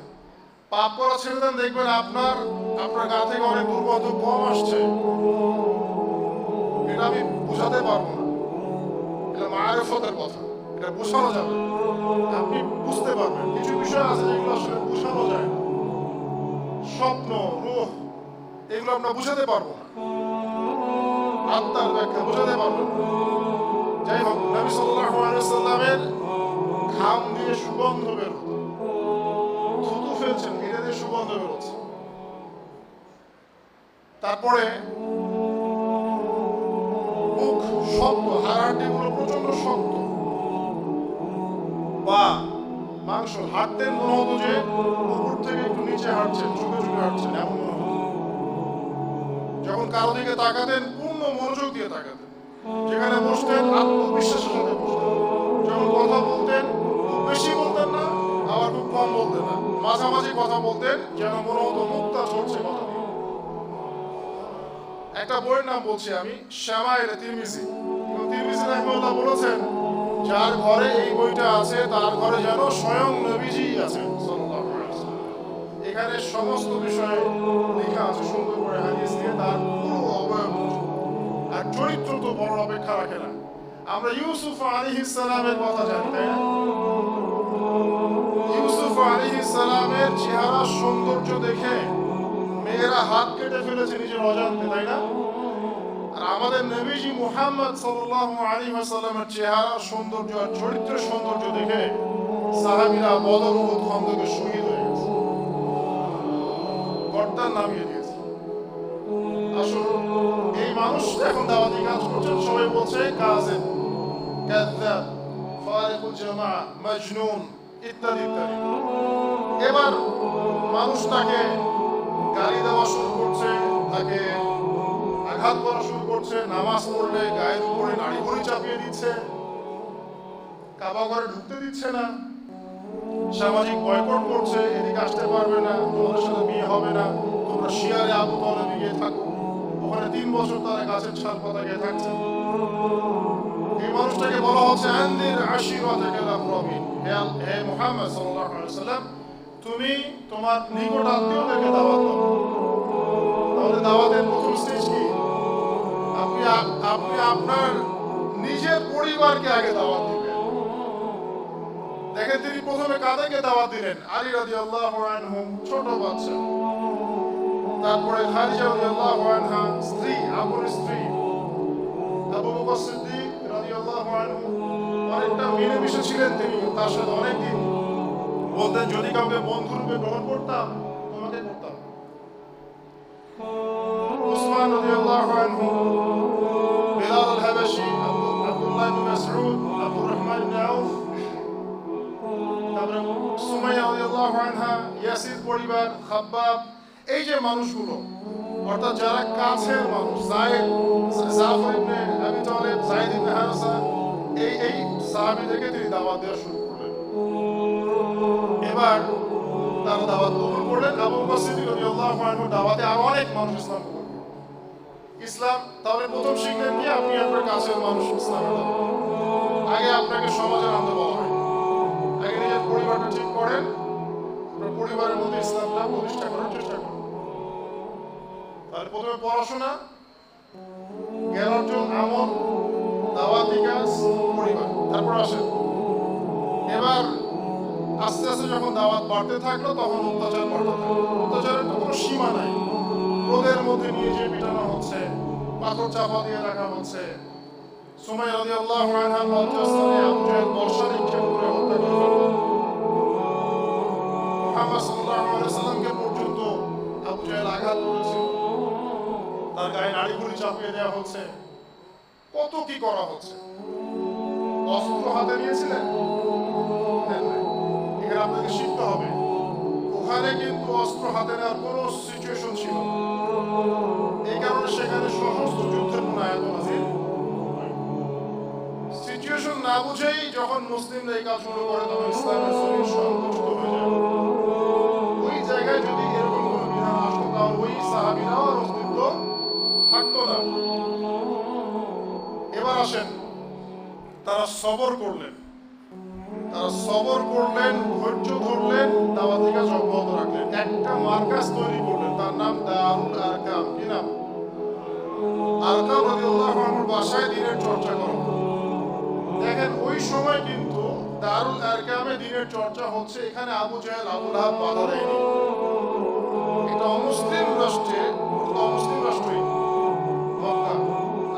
পাপ করা ছেড়ে দেন, দেখবেন আপনার গা থেকে অনেক দুর্গন্ধ কম আসছে। এটা আমি বোঝাতে পারবো না, এটা মারিফতের কথা, এটা বোঝানো যাবে, আপনি বুঝতে পারবেন। কিছু বিষয় আছে যেগুলো আসলে বোঝানো যায় না, স্বপ্ন, রূহ, এগুলো আমরা বুঝাতে পারবো না, আত্মার ব্যাখ্যা বোঝাতে পারবো না। যাই হোক, নবী সাল্লাল্লাহু আলাইহি ওয়াসাল্লামের ঘাম দিয়ে সুগন্ধ বেরোতো, থুতু ফেলছেন, এটা দিয়ে সুগন্ধ বেরোচ্ছে। তারপরে মুখ শক্ত, হাড়াহাড়িগুলো প্রচন্ড শক্ত, বা মাংস, হাঁটতেন মনে হতো যে উপর থেকে একটু নিচে হাঁটছেন, ঝুঁকে ঝুঁকে হাঁটছেন, এমন মনে হতো। যখন কারো দিকে তাকাতেন পূর্ণ মনোযোগ দিয়ে তাকাতেন, যেখানে বসতেন আত্মবিশ্বাসের সাথে বসতেন। যখন কথা বলতেন খুব বেশি বলতেন না, আবার খুব কম বলতেন না, মাঝামাঝি কথা বলতেন, যেন মনে হতো মুক্তা ঝরছে কথা দিয়ে। একটা বইয়ের নাম বলছি আমি, শামাইল তিরমিজি। তিরমিজি রাহিমাহুল্লাহ বলেছেন, যার ঘরে এই বইটা আছে তার ঘরে যেন স্বয়ং নবীজি আছেন সাল্লাল্লাহু আলাইহি ওয়াসাল্লাম। এখানে সমস্ত বিষয়ে লেখা আছে সুন্দর করে হাদিস দিয়ে, তার পুরো অবয়ব। আর চরিত্র তো বড় অপেক্ষা রাখে না। আমরা ইউসুফ আলাইহিস সালামের কথা জানি, তাই না? ইউসুফ আলাইহিস সালামের চেহারা সৌন্দর্য দেখে মেয়েরা হাত কেটে ফেলেছে নিজের অজান্তে, তাই না? আর আমাদের নবীজি মুহাম্মদ সাল্লাল্লাহু আলাইহি ওয়াসাল্লামের চেহারা সৌন্দর্য আর চরিত্রের সৌন্দর্য দেখে সাহাবীরা বদর উহুদ খন্দকে শহীদ হয়ে গেছে, গর্দান নামিয়ে দিয়েছে। আসলে এই মানুষ এখন দাওয়াতি কাজ করছেন, সবাই বলছে কাযিব, কাযযাব, ফারিকুল জামা, মাজনুন ইত্যাদি ইত্যাদি। এবার মানুষ তাকে গালি দেওয়া শুরু করছে, তাকে আঘাত করা শুরু করছে, নামাজ পড়লে গায়ের উপরে নাড়ি ভুঁড়ি চাপিয়ে দিচ্ছে, কাবা ঘরে ঢুকতে দিচ্ছে না, সামাজিক বয়কট করছে, এদিকে আসতে পারবে না, তোমাদের সাথে বিয়ে হবে না, তোমরা শিয়ারে আবু তালেবে গিয়ে থাকো। ওখানে 3 বছর তারা গাছের ছাল পাতা গিয়ে থাকছে। এই মানুষটাকে বলা হচ্ছে আনদির আশিরাতাকাল আকরাবিন, হে মুহাম্মদ সাল্লাল্লাহু আলাইহি ওয়াসাল্লাম, তুমি তোমার নিকট আত্মীয়দেরকে দাওয়াত দাও। তাহলে দাওয়াতের প্রথম স্টেজ কি? আপনি আপনার নিজের পরিবারকে আগে দাওয়াত দিবেন। দেখেন, তিনি প্রথমে কাদেরকে দাওয়াত দিলেন? আলী রাদিয়াল্লাহু আনহু, ছোট বাচ্চা। তারপরে খাদিজা রাদিয়াল্লাহু আনহা, স্ত্রী, আপুর স্ত্রী। আবু বকর সিদ্দিক রাদিয়াল্লাহু আনহু, অনেকটা মিলেমিশে ছিলেন তিনি, তার সাথে অনেকদিন বলতেন, যদি কাউকে বন্ধুরূপে গ্রহণ করতাম তোমাকে করতাম। উসমান রাদিয়াল্লাহু আনহু, বিলাল আল হাবাশি, আব্দুল্লাহ ইবনে মাসউদ, আব্দুর সুমাইয়া রাদিয়াল্লাহু আনহা, ইয়াসির পরিবার, খাব্বাব, এই যে মানুষগুলো, অর্থাৎ যারা কাছের মানুষ, জাফর ইবনে আবি তালেব, যায়েদ ইবনে হারেসা, এই সাহাবীদেরকে তিনি দাওয়াত দেওয়া শুরু করলেন। এবার তারা দাওয়াত কবুল করলেন। আবু বকর সিদ্দিক রাদিয়াল্লাহু আনহু দাওয়াতে আরো অনেক মানুষ ইসলাম কবুল করলেন। ইসলাম তাহলে প্রথম শিখলেন কি? আপনি আপনার কাছের মানুষ ইসলামের দাওয়াত। আগে আপনাকে সমাজে আনতে বলা হয়, আগে নিজের পরিবারটা ঠিক করেন, আপনার পরিবারের মধ্যে ইসলামটা প্রতিষ্ঠা করার চেষ্টা করুন। তাহলে প্রথমে পড়াশোনা, জ্ঞান অর্জন, আমল, দাওয়াতি কাজ, পরিবার, তারপর আসেন। এবার আস্তে আস্তে যখন দাওয়াত বাড়তে থাকলো তখন অত্যাচার বাড়তে থাকলো। অত্যাচারের তো কোনো সীমা নাই। রোদের মধ্যে নিয়ে যে পিটানো হচ্ছে, পাথর চাপা দিয়ে রাখা হচ্ছে। সুমাইয়া রাদিয়াল্লাহু আনহা লজ্জাস্থানে আবু জাহেল বর্ষা নিক্ষেপ করে হত্যা করে ফেলল। মুহাম্মদ সাল্লাল্লাহু আলাইহি ওয়াসাল্লামকে পর্যন্ত আবু জাহেল আঘাত করেছিল। তার গায়ে নাড়িভুড়ি চাপিয়ে দেওয়া হচ্ছে। কত কি করা হচ্ছে। অস্ত্র হাতে নিয়েছিলেন? এখানে আপনাকে শিখতে হবে, ওখানে কিন্তু অস্ত্র হাতে নেওয়ার কোনো সিচুয়েশন ছিল না। এই কারণে সেখানে সশস্ত্র যুদ্ধের কোনো আয়াত নাযিল হয়নি। সিচুয়েশন না বুঝেই যখন মুসলিমরা এই কাজগুলো করে তখন ইসলামের জমিন সংকুচিত হয়ে যায়। ওই জায়গায় যদি এরকম কোনো বিধান আসতো তাহলে ওই সাহাবীরাও আর অস্তিত্ব থাকতো না। এবার আসেন, তারা সবর করলেন, ধৈর্য ধরলেন, দাওয়াতি কাজ অব্যাহত রাখলেন। একটা মার্কাজ তৈরি করলেন, তার নাম দারুল আরকাম। কি নাম? আরকাম রাদিয়াল্লাহু আনহুর বাসায় দ্বীনের চর্চা করা। দেখেন ওই সময় কিন্তু দারুল আরকামে দ্বীনের চর্চা হচ্ছে, এখানে আবু জাহেল, আবু লাহাব বাধা দেয়নি। এটা অমুসলিম রাষ্ট্রে, অমুসলিম রাষ্ট্রই মক্কা,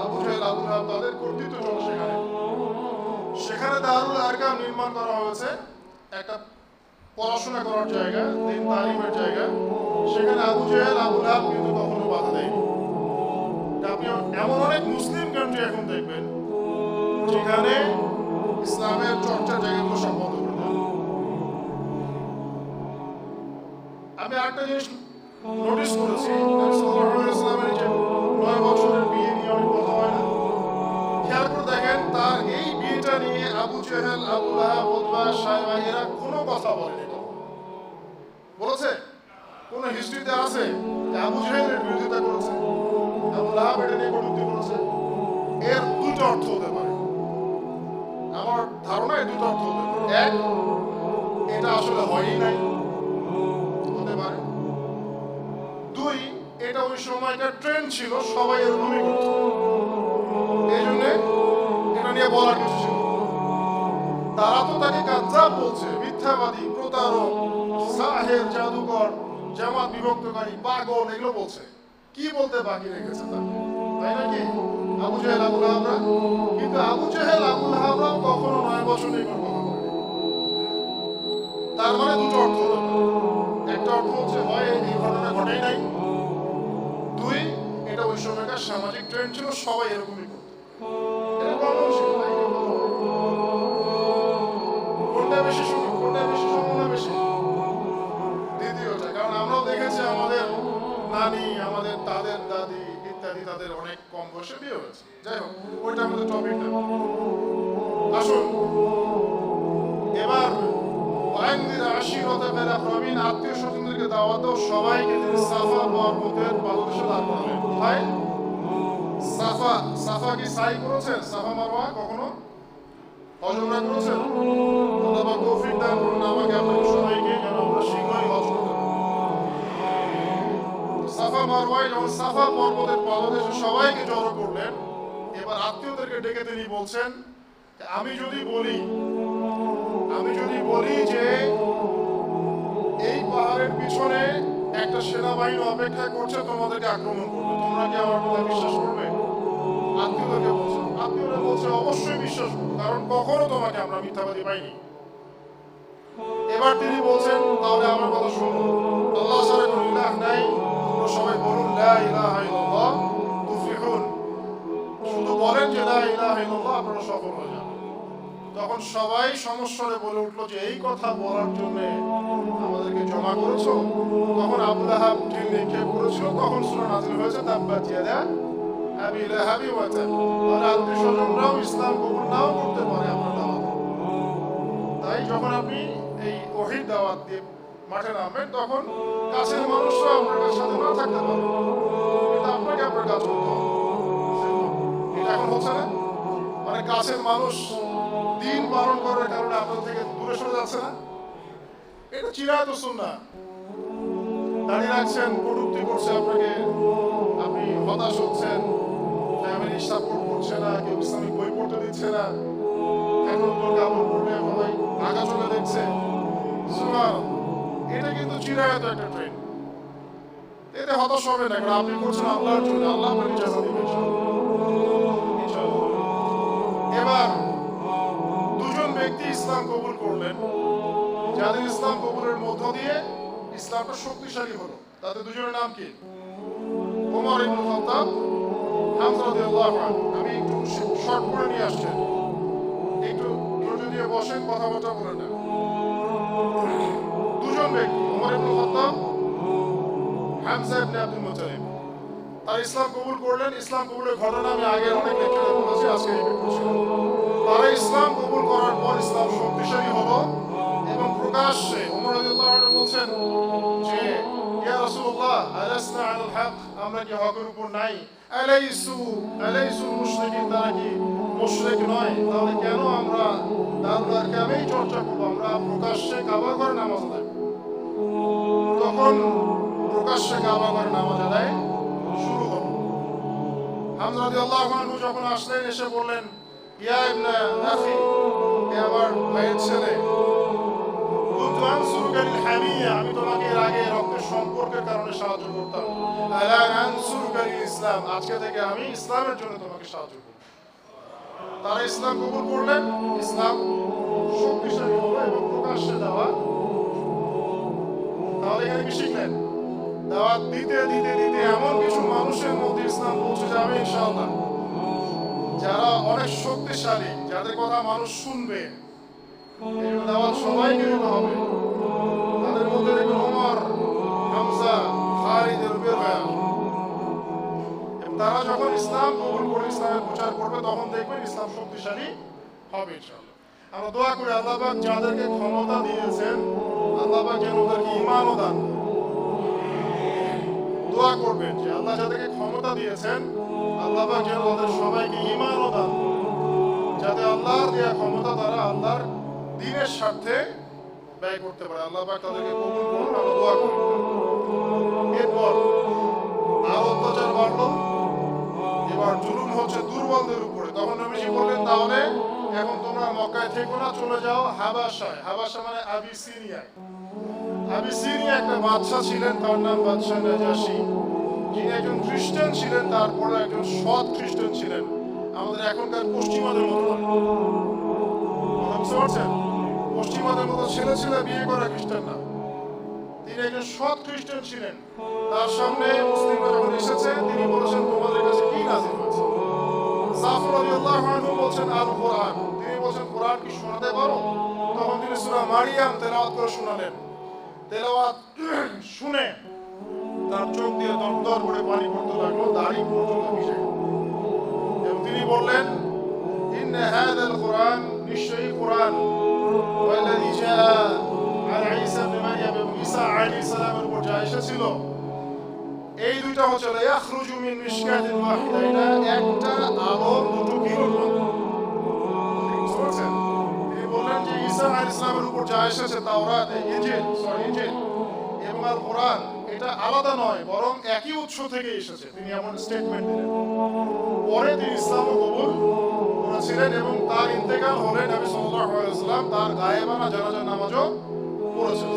আবু জাহেল, আবু লাহাব তাদের কর্তৃত্ব চলে সেখানে দারুল আরকাম নির্মাণ করা হয়েছে, একটা পড়াশোনা করার জায়গা, দিন তালিমের জায়গা। সেখানে আবু জাহেল, আবু লাহাব কিন্তু কখনো বাধা দেয়নি। আপনি এমন অনেক মুসলিম কান্ট্রি এখন দেখবেন যেখানে ইসলামের চর্চার জায়গাগুলো সব বন্ধ করে দেয়। আমি আরেকটা জিনিস নোটিস করেছি, নবী সাল্লাল্লাহু আলাইহি ওয়াসাল্লামের যে 9 বছরের বিয়ে নিয়ে অনেক কথা হয় না, খেয়াল করে দেখেন তার এই বিয়েটা নিয়ে আবু জাহেল, আবু লাহাব, উতবা, শায়বা এরা কোনো কথা বলেনি। বলেছে? কোন হিস্ট্রিতে আছে যে আবু জাহেলের বিরোধিতা করেছে, আবু লাহাব এটা নিয়ে কটূক্তি করেছে? এর দুটো অর্থ হতে পারে, আমার ধারণা এই দুটো অর্থ হতে পারে। এক, এটা আসলে হয়ই নাই, হতে পারে। দুই, এটা ওই সময়কার ট্রেন্ড ছিল, সবাই এরকমই করত, এই জন্য এটা নিয়ে বলার কিছু ছিল। তারা তো তাকে কাজ্জাব বলছে, মিথ্যাবাদী, প্রতারক, সাহের, জাদুকর, জামাত বিভক্তকারী, পাগল, এগুলো বলছে। কি বলতে বাকি রেখেছে তাকে, তাই নাকি? আবু জাহেল, আবু লাহাবরা, কিন্তু আবু জাহেল, আবু লাহাবরাও কখনো 9 বছর নিয়ে কথা বলেনি। তার মানে দুটো অর্থ হতে পারে। একটা অর্থ হচ্ছে হয় এই ঘটনা ঘটেই নাই, দুই, এটা ওই সময়কার সামাজিক ট্রেন্ড ছিল, সবাই এরকমই করত। এটা কমন ছিল, কোনটা বেশি সম্ভাবনা বেশি? দ্বিতীয়টা। কারণ আমরাও দেখেছি আমাদের নানি, আমাদের তাদের দাদি ইত্যাদি, তাদের অনেক কম বয়সে বিয়ে হয়েছে। যাই হোক, ওইটা আমাদের টপিক না। আসুন এবার আত্মীয় স্বজনদেরকে দাওয়াত দাও, সবাইকে তিনি সাফা পর্বতের পাদদেশে দাঁড় করালেন। কোথায়? সাফা। সাফা কি সাই করেছেন? সাফা মারওয়া কখনো হজরা করেছেন? আল্লাহ পাক তৌফিক দান করুন আমাকে আপনাদের সবাইকে, যেন আমরা শীঘ্রই হজ করতে পারি। সাফা মারওয়ায় যখন সাফা পর্বতের পাদদেশে সবাইকে জড়ো করলেন, এবার আত্মীয়দেরকে ডেকে তিনি বলছেন, আমি যদি বলি যে এই পাহাড়ের পিছনে একটা সেনাবাহিনী অপেক্ষা করছে তোমাদেরকে আক্রমণ করবে, তোমরা কি আমার কথা বিশ্বাস করবে? আত্মীয়দেরকে বলছেন। আত্মীয়রা বলছে অবশ্যই বিশ্বাস করবো, কারণ কখনো তোমাকে আমরা মিথ্যাবাদী পাইনি। এবার তিনি বলছেন, তাহলে আমার কথা শুনুন, আল্লাহ ছাড়া কোনো ইলাহ নাই, তোমরা সবাই বলুন লা ইলাহা ইল্লাল্লাহ তুফলিহুন। শুধু বলেন যে লা ইলাহা ইল্লাল্লাহ, আপনারা সফল হয়ে যাবেন। তখন সবাই সমস্বরে বলে উঠলো যে এই কথা বলার জন্য ক্ষমা করেছো? তখন আবু লাহাব ঢিল নিক্ষেপ করেছিল, তখন সূরা নাযিল হয়েছে তাব্বাত ইয়াদা আবি লাহাবি ওয়া তাব। আর আত্মীয়-স্বজনরাও ইসলাম কবুল নাও করতে পারে আপনার দাওয়াতে। তাই যখন আপনি এই ওহীর দাওয়াত দিয়ে মাঠে নামবেন, তখন কাছের মানুষরা আপনার সাথে না থাকতে পারে, কিন্তু আপনাকে আপনার কাজ করতে হবে। এটা এখন হচ্ছে না, মানে কাছের মানুষ দিন পালন করার কারণে আপনার থেকে দূরে সরে যাচ্ছে না। এটা চিরায়ত সুন্নাহ। দাঁড়িয়ে রাখছেন, কটূক্তি করছে আপনাকে, আপনি হতাশ হচ্ছেন, ফ্যামিলি সাপোর্ট করছে না, কেউ ইসলামিক বই পড়তে দিচ্ছে না, এখন কাপড় পড়লে সবাই আগা চলে দেখছে। এটা কিন্তু চিরায়ত একটা ট্রেন্ড। এতে হতাশ হবে না, কারণ আপনি করছেন আল্লাহর জন্য, আল্লাহ আপনাকে জাযা দিবেন ইনশাআল্লাহ। এবার দুজন ব্যক্তি ইসলাম কবুল করলেন, যাদের ইসলাম কবুলের মধ্য দিয়ে ইসলামটা শক্তিশালী হলো। তাদের দুজনের নাম কি? ওমর ইবনে খাত্তাব, হামজা রাদিয়াল্লাহু আনহু। আমি একটু শর্ট করে নিয়ে আসছেন, একটু ধৈর্য দিয়ে বসেন, কথাবার্তা বলে নেন। দুজন ব্যক্তি, ওমর ইবনে খাত্তাব, হামজা ইবনে আব্দুল মুত্তালিব, তারা ইসলাম কবুল করলেন। ইসলাম কবুলের ঘটনা আমি আগে অনেক লেকচারে বলেছি, আজকে রিপিট করছি। তারা ইসলাম কবুল করার পর ইসলাম শক্তিশালী হলো এবং প্রকাশ্যে ওমর রাদিয়াল্লাহু আনহু বলছেন যে, ইয়া রাসূলুল্লাহ, আলাসনা আলাল হক, আমরা কি হকের উপর নাই? আলাইসু মুশরিকিন, তারা কি মুশরিক নয়? তাহলে কেন আমরা দারুল আরকামেই চর্চা করবো? আমরা প্রকাশ্যে কাবা ঘরে নামাজ আদায়। তখন প্রকাশ্যে কাবা ঘরে নামাজ আদায় শুরু হলো। হামজা রাদিয়াল্লাহু আনহু যখন আসলেন, এসে বললেন, ইয়া ইবনা আখি, হে আমার ভাইয়ের ছেলে, কুনতু আনসুরুকা লিল হামিয়া, আমি তোমাকে এর আগে রক্তের সম্পর্কের কারণে সাহায্য করতাম। আলা আনসুরুকা লিল ইসলাম, আজকে থেকে আমি ইসলামের জন্য তোমাকে সাহায্য করব। তারা ইসলাম কবুল করলেন, ইসলাম শক্তিশালী হলো এবং প্রকাশ্যে দাওয়াত। তাহলে এখানে কি শিখলেন? দাওয়াত দিতে দিতে দিতে এমন কিছু মানুষের মধ্যে ইসলাম পৌঁছে যাবে ইনশাআল্লাহ, যারা অনেক শক্তিশালী, যাদের কথা মানুষ শুনবে। এই দাওয়াত সবাইকে দিতে হবে। তাদের মধ্যে দেখবেন ওমর, হামজা, খালিদ এর বের হয়ে আসবে। তারা যখন ইসলাম কবুল করে ইসলামের প্রচার করবে, তখন দেখবেন ইসলাম শক্তিশালী হবে ইনশাআল্লাহ। আমরা দোয়া করি আল্লাহ পাক যাদেরকে ক্ষমতা দিয়েছেন, আল্লাহ পাক যেন তাদেরকে ঈমানও দান করেন। দোয়া করবেন যে আল্লাহ যাদেরকে ক্ষমতা দিয়েছেন, আল্লাহ পাক যেন তাদের সবাইকে ঈমানও দান করেন, যাতে আল্লাহর দেয়া ক্ষমতা তারা আল্লাহর দ্বীনের স্বার্থে ব্যয় করতে পারে। আল্লাহ পাক তাদেরকে কবুল করুন, আমরা দোয়া করি। এরপর আরো অত্যাচার বাড়লো, এবার জুলুম হচ্ছে দুর্বলদের উপরে। তখন নবীজি বললেন, তাহলে এখন তোমরা মক্কায় থেকো না, চলে যাও হাবাসায়। হাবাসা মানে আবিসিনিয়ায়। আবিসিনিয়া একটা বাদশা ছিলেন, তার নাম বাদশা নাজাশী, যিনি একজন খ্রিস্টান ছিলেন, তারপরে একজন সৎ খ্রিস্টান ছিলেন। আমাদের এখনকার পশ্চিমাদের মতো নয়, বুঝতে পারছেন? পশ্চিমাদের মতো ছেলে ছেলে বিয়ে করা খ্রিস্টান না, তিনি একজন সৎ খ্রিস্টান ছিলেন। তার সামনে মুসলিমরা যখন এসেছে, তিনি বলেছেন, তোমাদের কাছে কি নাযিল হয়েছে? জাফর রাদিয়াল্লাহু আনহু বলছেন, আল কোরআন। তিনি বলছেন, কোরআন কি শোনাতে পারো? তখন তিনি সূরা মারিয়াম তেলাওয়াত করে শোনালেন। তেলাওয়াত শুনে তার চোখ দিয়ে দরদর করে পানি পড়তে লাগলো, দাড়ি পর্যন্ত ভিজে গেল। এবং তিনি বললেন, ইন্না হাযাল কোরআন, নিশ্চয়ই কোরআন, ওয়াল্লাযী জাআ আলা ঈসা ইবনে মারইয়াম, এবং ঈসা আলাইহিস সালামের উপর যা এসেছিল, এই দুইটা হচ্ছে ইয়াখরুজু মিন মিশকাতিন ওয়াহিদা, এটা একটা আলোর দুটো কিরণ মাত্র। তিনি বললেন যে ঈসা আলাইহিস সালামের উপর যা এসেছে, তাওরাত, ইনজিল এবং আল কোরআন, এটা আলাদা নয়, বরং একই উৎস থেকে এসেছে। তিনি এমন স্টেটমেন্ট দিলেন। পরে তিনি ইসলাম কবুল করেছিলেন এবং তার ইন্তেকাল হলে নবী সাল্লাল্লাহু আলাইহি ওয়াসাল্লাম তার গায়েবানা জানাজা নামাজও পড়েছেন।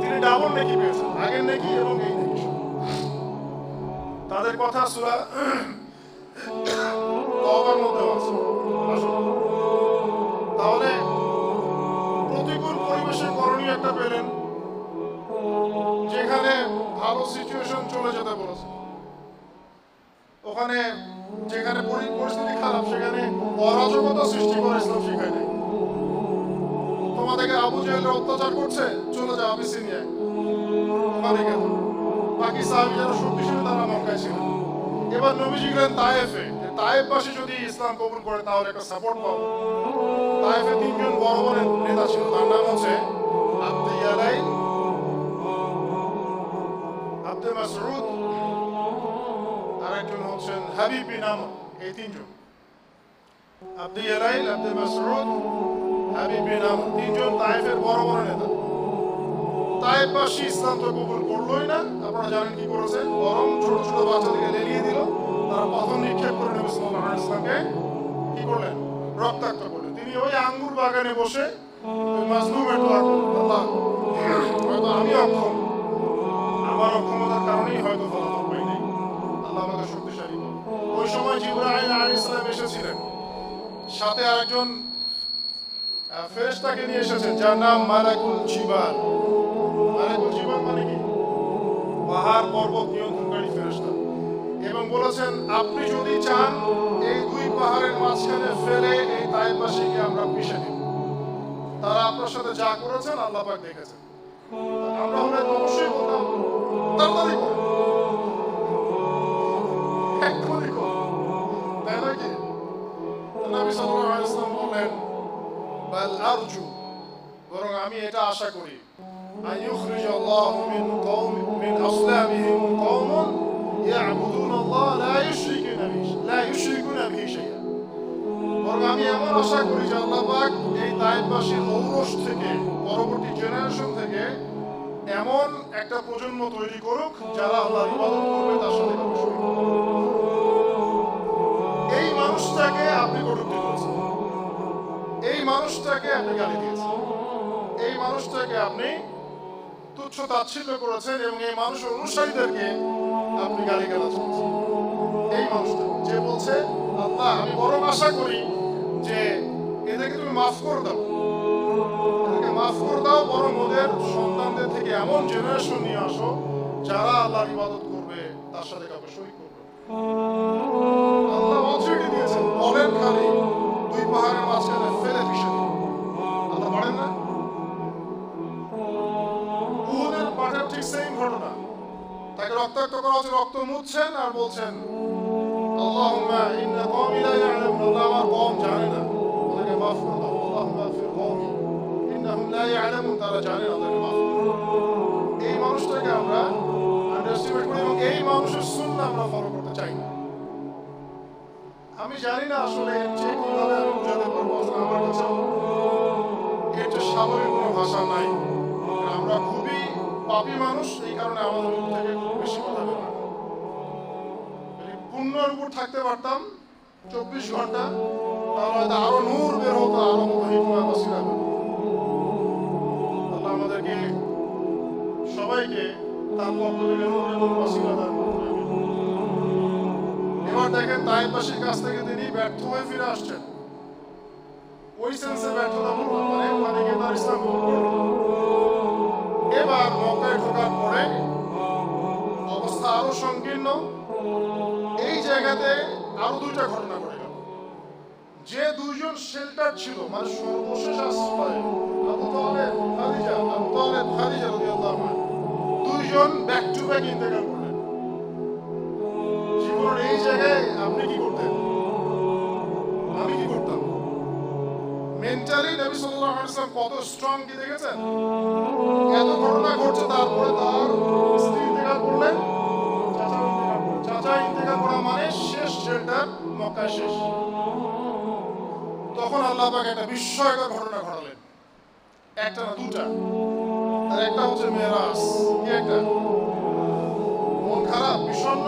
তিনি ডাবল নেকি পেয়েছেন, আগের নেকি এবং এই নেকি। তাদের কথা সূরা তওবার মধ্যে আছে। তাহলে প্রতিকূল পরিবেশে করণীয় একটা পেলেন, যেখানে ভালো সিচুয়েশন চলে যেতে বলেছে। ওখানে যেখানে পরিস্থিতি খারাপ, সেখানে অরাজকতা সৃষ্টি করে ইসলাম শিখায় নাই। তোমাদের থেকে আবু জেহেলের অত্যাচার করছে, চলে যাও আবিসিনিয়ায়, ওখানে গেল। বাকি সাহাবী যারা শক্তিশালী তারা মক্কায় ছিল। এবার নবীজি গেলেন তায়েফে, তায়েফবাসী যদি ইসলাম কবুল করে তাহলে একটা সাপোর্ট পাবো। তায়েফে তিনজন বড় বড় নেতা ছিল, তার নাম হচ্ছে আব্দে ইয়ালাইল, আব্দে মাসউদ, আর একজন হচ্ছেন হাবিব বিন আমর। এই তিনজন, আব্দে ইয়ালাইল, আব্দে মাসউদ, হাবিব বিন আমর, তিনজন তায়েফের বড় বড় নেতা। তায়েফবাসী ইসলাম তো কবুল করলোই না। আপনারা জানেন কি করেছে, বরং ছোট ছোট বাচ্চাদেরকে লেলিয়ে দিল। তারা পাথর নিক্ষেপ করে নবী সাল্লাল্লাহু আলাইহি ওয়াসাল্লামকে কি করলেন, রক্তাক্ত করলেন। তিনি ওই আঙ্গুর বাগানে বসে ওই মাজলুমের দোয়া করলেন, আল্লাহ হয়তো আমি অক্ষম, আমার অক্ষমতার কারণেই হয়তো ফলাফল পাই নাই, আল্লাহ আমাকে শক্তিশালী করুন। ওই সময় জিবরাইল আলাইহিস সালাম এসেছিলেন, সাথে আরেকজন ফেরেশতাকে নিয়ে এসেছেন যার নাম মালাকুল জিবাল। মালাকুল জিবাল মানে কি, পাহাড় পর্বত নিয়ন্ত্রণকারী ফেরেশতা। এবং বলেছেন আপনি যদি চান এই দুই পাহাড়ের মাঝখানে ফেলে এই তায়েফবাসীকে আমরা পিষে দিব। তারা আপনার সাথে যা করেছেন আল্লাহ পাক দেখেছেন। আমরা হলে অবশ্যই বলতাম তাড়াতাড়ি করুন, এক্ষুনি করুন, তাই নাকি? নবী সাল্লাল্লাহু আলাইহি ওয়াসাল্লাম বলেন বাল আরজু, বরং আমি এটা আশা করি, আন ইউখরিজাল্লাহু মিন আসলাবিহিম কওমান ইয়াবুদুনাল্লাহ লা ইউশরিকুনা বিহি শাইআ। বরং আমি এমন আশা করি যে আল্লাহ পাক এই তায়েফবাসীর ঔরস থেকে, পরবর্তী জেনারেশন থেকে এমন একটা প্রজন্ম তৈরি করুক যারা আল্লাহর ইবাদত করবে, তার সাথে কারো শরীক করবে না। এই মানুষটাকে আপনি কটূক্তি করেছেন, এই মানুষটাকে আপনি গালি দিয়েছেন, এই মানুষটাকে আপনি তুচ্ছ তাচ্ছিল্য করেছেন এবং এই মানুষের অনুসারীদেরকে আপনি গালিগালাজ করেছেন। এই মানুষটা যে বলছে আল্লাহ আমি বরং আশা করি যে এদেরকে তুমি মাফ করে দাও, এদেরকে মাফ করে দাও, বরং ওদের সন্তানদের থেকে এমন জেনারেশন নিয়ে আসো যারা আল্লাহর ইবাদত করবে, তার সাথে কাউকে শরীক করবে। আল্লাহ অথরিটি দিয়েছেন, বলেন খালি দুই পাহাড়ের মাঝখানে ফেলে পিষে দিন। আল্লাহ পারেন না? উহুদের পাহাড়ের ঠিক সেম ঘটনা, তাকে রক্তাক্ত করা হচ্ছে, রক্ত মুছছেন আর বলছেন আল্লাহুম্মা ইন্না কওমি লা ইয়ালামুন, আল্লাহ আমার কওম জানে না, ওদেরকে মাফ করে দাও। আল্লাহুম্মা ফির কওমি ইন্নাহুম লা ইয়ালামুন, তারা জানে না, ওদেরকে মাফ করে দাও। এই মানুষটাকে আমরা আন্ডারস্টিমেট করি এবং এই মানুষের সুন্নাহ আমরা ফলো করতে চাই না। আমি জানি না আসলে এর চেয়ে কিভাবে আমি বুঝাতে পারবো, আসলে আমার কাছে এর চেয়ে স্বাভাবিক কোনো ভাষা নাই। আমরা খুবই পাপী মানুষ, এই কারণে আমাদের মুখ থেকে খুব বেশি কথা বের হয়। পুণ্যের উপর থাকতে পারতাম 24 ঘন্টা, তাহলে হয়তো আরো নূর বের হতো, আরো মতো হিকমা বাসিরা বের হতো। আল্লাহ আমাদেরকে সবাইকে তার পক্ষ থেকে নূর এবং বাসিরা দান করুন। এবার দেখেন তায়েফবাসীর কাছ থেকে তিনি ব্যর্থ হয়ে ফিরে আসছেন। ওই সেন্সে ব্যর্থতা বললাম, মানে ওখানে গিয়ে তার ইসলাম কবুল করল। এবার মক্কায় ঢোকার পরে অবস্থা আরো সংকীর্ণ। এই জায়গাতে আরো দুইটা ঘটনা ঘটে গেল। যে দুইজন শেল্টার ছিল, মানে সর্বশেষ আশ্রয়, আবু তালেব খাদিজা রাদিয়াল্লাহু আনহা, দুইজন ব্যাক টু ব্যাক ইন্তেকাল করলেন। জীবনের এই জায়গায় আপনি কি করতেন, আমি কি করতাম? মেন্টালি নবী সাল্লাল্লাহু আলাইহি ওয়াসাল্লাম কত স্ট্রং কি দেখেছেন? এত ঘটনা ঘটছে, তারপরে তার স্ত্রী ইন্তেকাল করলেন, চাচা ইন্তেকাল করা মানে শেষ শেল্টার মক্কায় শেষ। তখন আল্লাহ পাক একটা বিস্ময়কর ঘটনা ঘটালেন, একটা না দুটা। আর একটা হচ্ছে মেরাজ। কি একটা? মন খারাপ, বিষণ্ণ,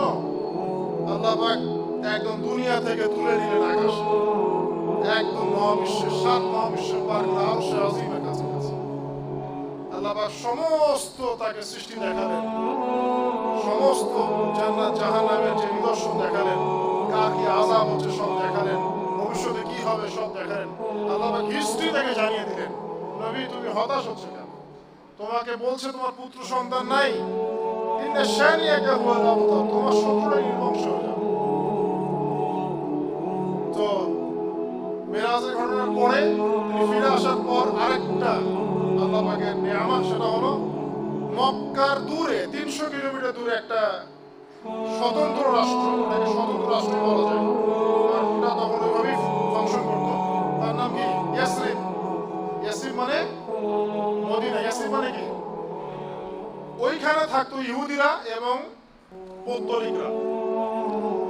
আল্লাহ পাক একদম দুনিয়া থেকে তুলে নিলেন আকাশে, একদম মহাবিশ্বের 7 মহাবিশ্বের পার করে আরশে আজিমের কাছে। আল্লাহ পাক সমস্ত তাকে সৃষ্টি দেখালেন, সমস্ত জান্নাত জাহান্নামের যে নিদর্শন দেখালেন, কার কি আযাব হচ্ছে সব দেখালেন, ভবিষ্যতে কি হবে সব দেখালেন। আল্লাহ পাক হিস্ট্রি থেকে জানিয়ে দিলেন, নবী তুমি হতাশ হচ্ছে কেন? তোমাকে বলছে তোমার পুত্র সন্তান নাই, ইন্না শানিয়াকা হুয়াল আবতার, তোমার শত্রুরা নির্বংশ হয়ে যাবে। তো মেরাজের ঘটনার পরে তিনি ফিরে আসার পর আরেকটা আল্লাহ পাকের নিয়ামত, সেটা হলো মক্কার দূরে 300 কিলোমিটার দূরে একটা স্বতন্ত্র রাষ্ট্র, ওটাকে স্বতন্ত্র রাষ্ট্র বলা যায়, আর ওটা তখন ওইভাবেই ফাংশন করতো। তার নাম কি? ইয়াসরিব। ইয়াসরিব মানে মদিনা। ইয়াসরিব মানে কি? ওইখানে থাকতো ইহুদিরা এবং পৌত্তলিকরা।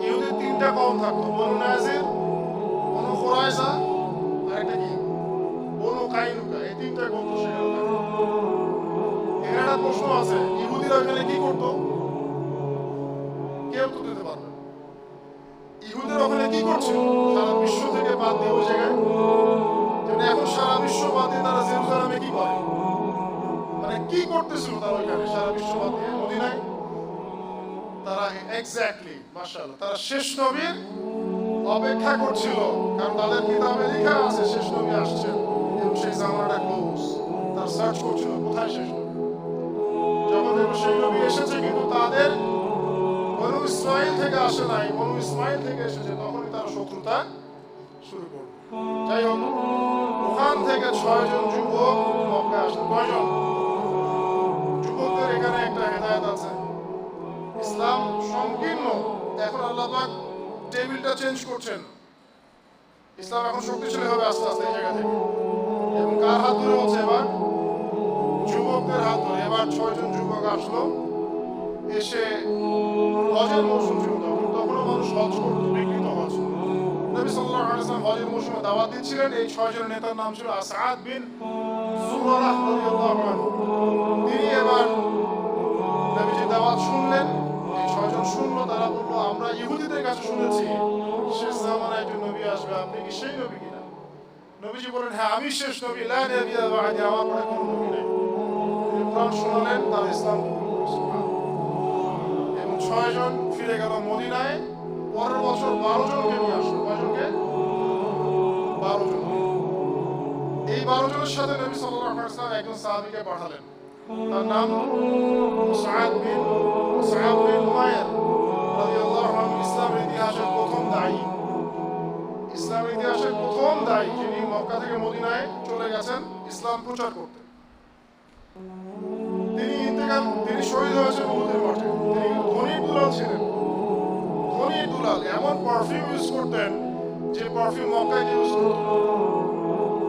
ইহুদির 3টা কওম থাকতো, বনু নাজির, বনু কুরাইজা, আর একটা কি বনু কাইনুকা। এই 3টা গোত্র সেখানে থাকতো। এখানে একটা প্রশ্ন আছে, ইহুদিরা ওইখানে কি করতো? কেউ তো দিতে পারবে। ইহুদিরা ওখানে কি করছিল? সারা বিশ্ব থেকে বাদ দিয়ে ওই জায়গায়, যেমন এখন সারা বিশ্ব বাদ দিয়ে তারা জেরুজালেমে কি করে, মানে কি করতেছিল তারা ওইখানে সারা বিশ্ব বাদ দিয়ে মদিনায়? তারা এক্স্যাক্টলি, মাশাআল্লাহ, তারা শেষ নবীর অপেক্ষা করছিল, কারণ তাদের কিতাবে লেখা আছে শেষ নবী আসছেন এবং সেই জামানাটা ক্লোজ। তারা সার্চ করছিল কোথায় শেষ নবী। যখন দেখো সেই নবী এসেছে, কিন্তু তাদের বনু ইসমাইল থেকে আসে নাই, বনু ইসমাইল থেকে এসেছে, তখনই তারা শত্রুতা শুরু করবে। যাই হোক, ওখান থেকে 6 জন যুবক মক্কায় আসলো। কয়জন যুবকদের? এখানে একটা হেদায়েত আছে। ইসলাম সংকীর্ণ, এখন আল্লাহ পাক টেবিলটা চেঞ্জ করছেন। ইসলাম এখন শক্তিশালী হবে আস্তে আস্তে এই জায়গা থেকে। এবং কার হাত ধরে হচ্ছে এবার? যুবকদের হাত ধরে। এবার 6 জন যুবক আসলো, এসে হজের মৌসুম ছিল, তখনও মানুষ হজ করতো, বিকৃত হজ। নবী সাল্লাল্লাহু আলাইহি ওয়াসাল্লাম হজের মৌসুমে দাওয়াত দিচ্ছিলেন। এই 6 জনের নেতার নাম ছিল আসাদ বিন যুরারাহ রাদিয়াল্লাহু আনহু। তিনি এবার নবীজির দাওয়াত শুনলেন। এই 6 জন শুনলো, তারা বলল, আমরা ইহুদিদের কাছে শুনেছি শেষ জামানায় একজন নবী আসবে, আপনি কি সেই নবী কিনা? নবীজি বলেন, হ্যাঁ আমি শেষ নবী, লা নবিয়্যা বা'দি, আমার পরে কোনো নবী নেই। তিনি কোরআন শোনালেন, তারা ইসলাম কবুল করল। এবং 6 জন ফিরে গেল মদিনায়। পরের বছর 12 জনকে নিয়ে আসলো। কয়জনকে? 12 জন। এই 12 জনের সাথে নবী সাল্লাল্লাহু আলাইহি ওয়াসাল্লাম একজন সাহাবীকে পাঠালেন, তার নাম মুসআব বিন উমাইর রাদিয়াল্লাহু আনহু। ইসলামের ইতিহাসের প্রথম দায়ী, ইসলামের ইতিহাসের প্রথম দায়ী, যিনি মক্কা থেকে মদিনায় চলে গেছেন ইসলাম প্রচার করতে। তিনি শহীদ হয়েছেন উহুদের মাঠে। তিনি ধনীর দুলাল ছিলেন, ধনীর দুলাল। এমন পারফিউম ইউজ করতেন যে পারফিউম মক্কায় ইউজ করতেন,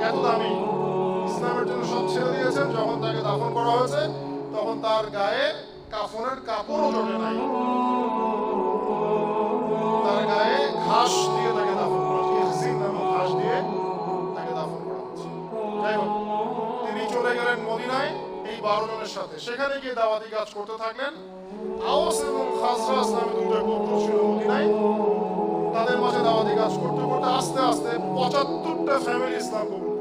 এত দামি। ইসলামের জন্য সব ছেড়ে দিয়েছেন। যখন তাকে দাফন করা হয়েছে, তখন তার গায়ে কাফনের কাপড়ও জোটে নাই, তার গায়ে ঘাস দিয়ে তাকে দাফন করা হয়েছে। ইখজিন নামক ঘাস দিয়ে তাকে দাফন করা হয়েছে। যাই হোক, তিনি চলে গেলেন মদিনায় এই 12 জনের সাথে। সেখানে গিয়ে দাওয়াতি কাজ করতে থাকলেন। আওস এবং খাজরাজ নামে 2টা গোত্র ছিল মদিনায়। তাদের মাঝে দাওয়াতি কাজ করতে করতে আস্তে আস্তে 75টা ফ্যামিলি ইসলাম কবুল করল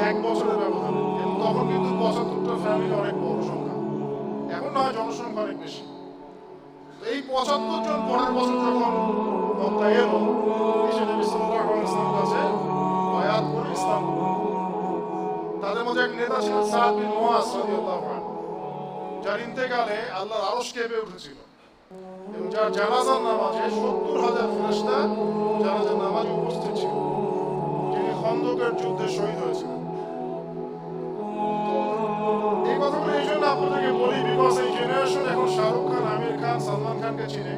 1 বছরের ব্যবধানে। তখন কিন্তু 75টা ফ্যামিলি অনেক বড় সংখ্যা, এখন না হয় জনসংখ্যা অনেক বেশি। এই 75 জন পরের বছর যখন মক্কায় এলো, এসে নবী সাল্লাল্লাহু আলাইহি ওয়াসাল্লামের কাছে বায়াত করে ইসলাম কবুল করল। তাদের মধ্যে এক নেতা ছিলেন সাদ বিন মুআজ রাদিয়াল্লাহু আনহু, যার ইন্তেকালে আল্লাহর আরশ কেঁপে উঠেছিল এবং যার জানাজার নামাজে 70,000 ফেরেশতা জানাজার নামাজে উপস্থিত ছিল, যিনি খন্দকের যুদ্ধে শহীদ হয়েছিলেন। এই কথাগুলো এই জন্য আপনাদেরকে বলি, বিকজ এই জেনারেশন এখন শাহরুখ খান, আমির খান, সালমান খানকে চিনে,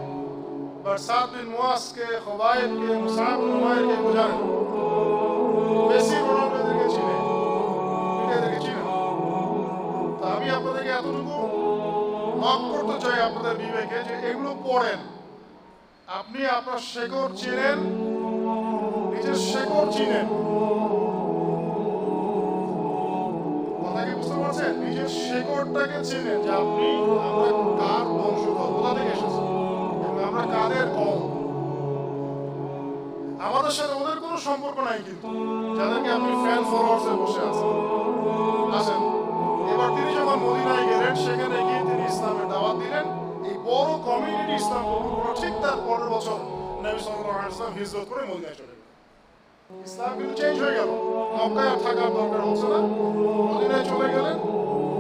বাট সাদ বিন মুআজকে, খুবাইবকে, মুসআব বিন উমাইরকে বোঝানো, মেসি রোনালদোদেরকে চিনে, এদেরকে চিনে। তা আমি আপনাদেরকে এতটুকু মাফ করতে চাই আপনাদের বিবেকে, যে এগুলো পড়েন, আপনি আপনার শেকড় চিনেন, নিজের শেকড় চিনেন। কথা কি বুঝতে পারছেন? নিজের শেকড়টাকে চিনেন, যে আপনি, আমরা কার বংশধর, কোথা থেকে এসেছি এবং আমরা কাদের কম। আমাদের সাথে ওদের কোনো সম্পর্ক নাই, কিন্তু যাদেরকে আপনি ফ্যান ফলোয়ার্সে বসে আছেন। আসেন, এবার তিনি যখন মদিনায় গেলেন, সেখানে গিয়ে তিনি ইসলামের দাওয়াত দিলেন। এই বড় কমিউনিটি ইসলাম কবুল করলো। ঠিক তার পরের বছর নবী সাল্লাল্লাহু আলাইহি ওয়াসাল্লাম হিজরত করে মদিনায় চলে গেলেন। ইসলাম কিন্তু চেঞ্জ হয়ে গেল, মক্কায় আর থাকার দরকার হচ্ছে না, মদিনায় চলে গেলেন।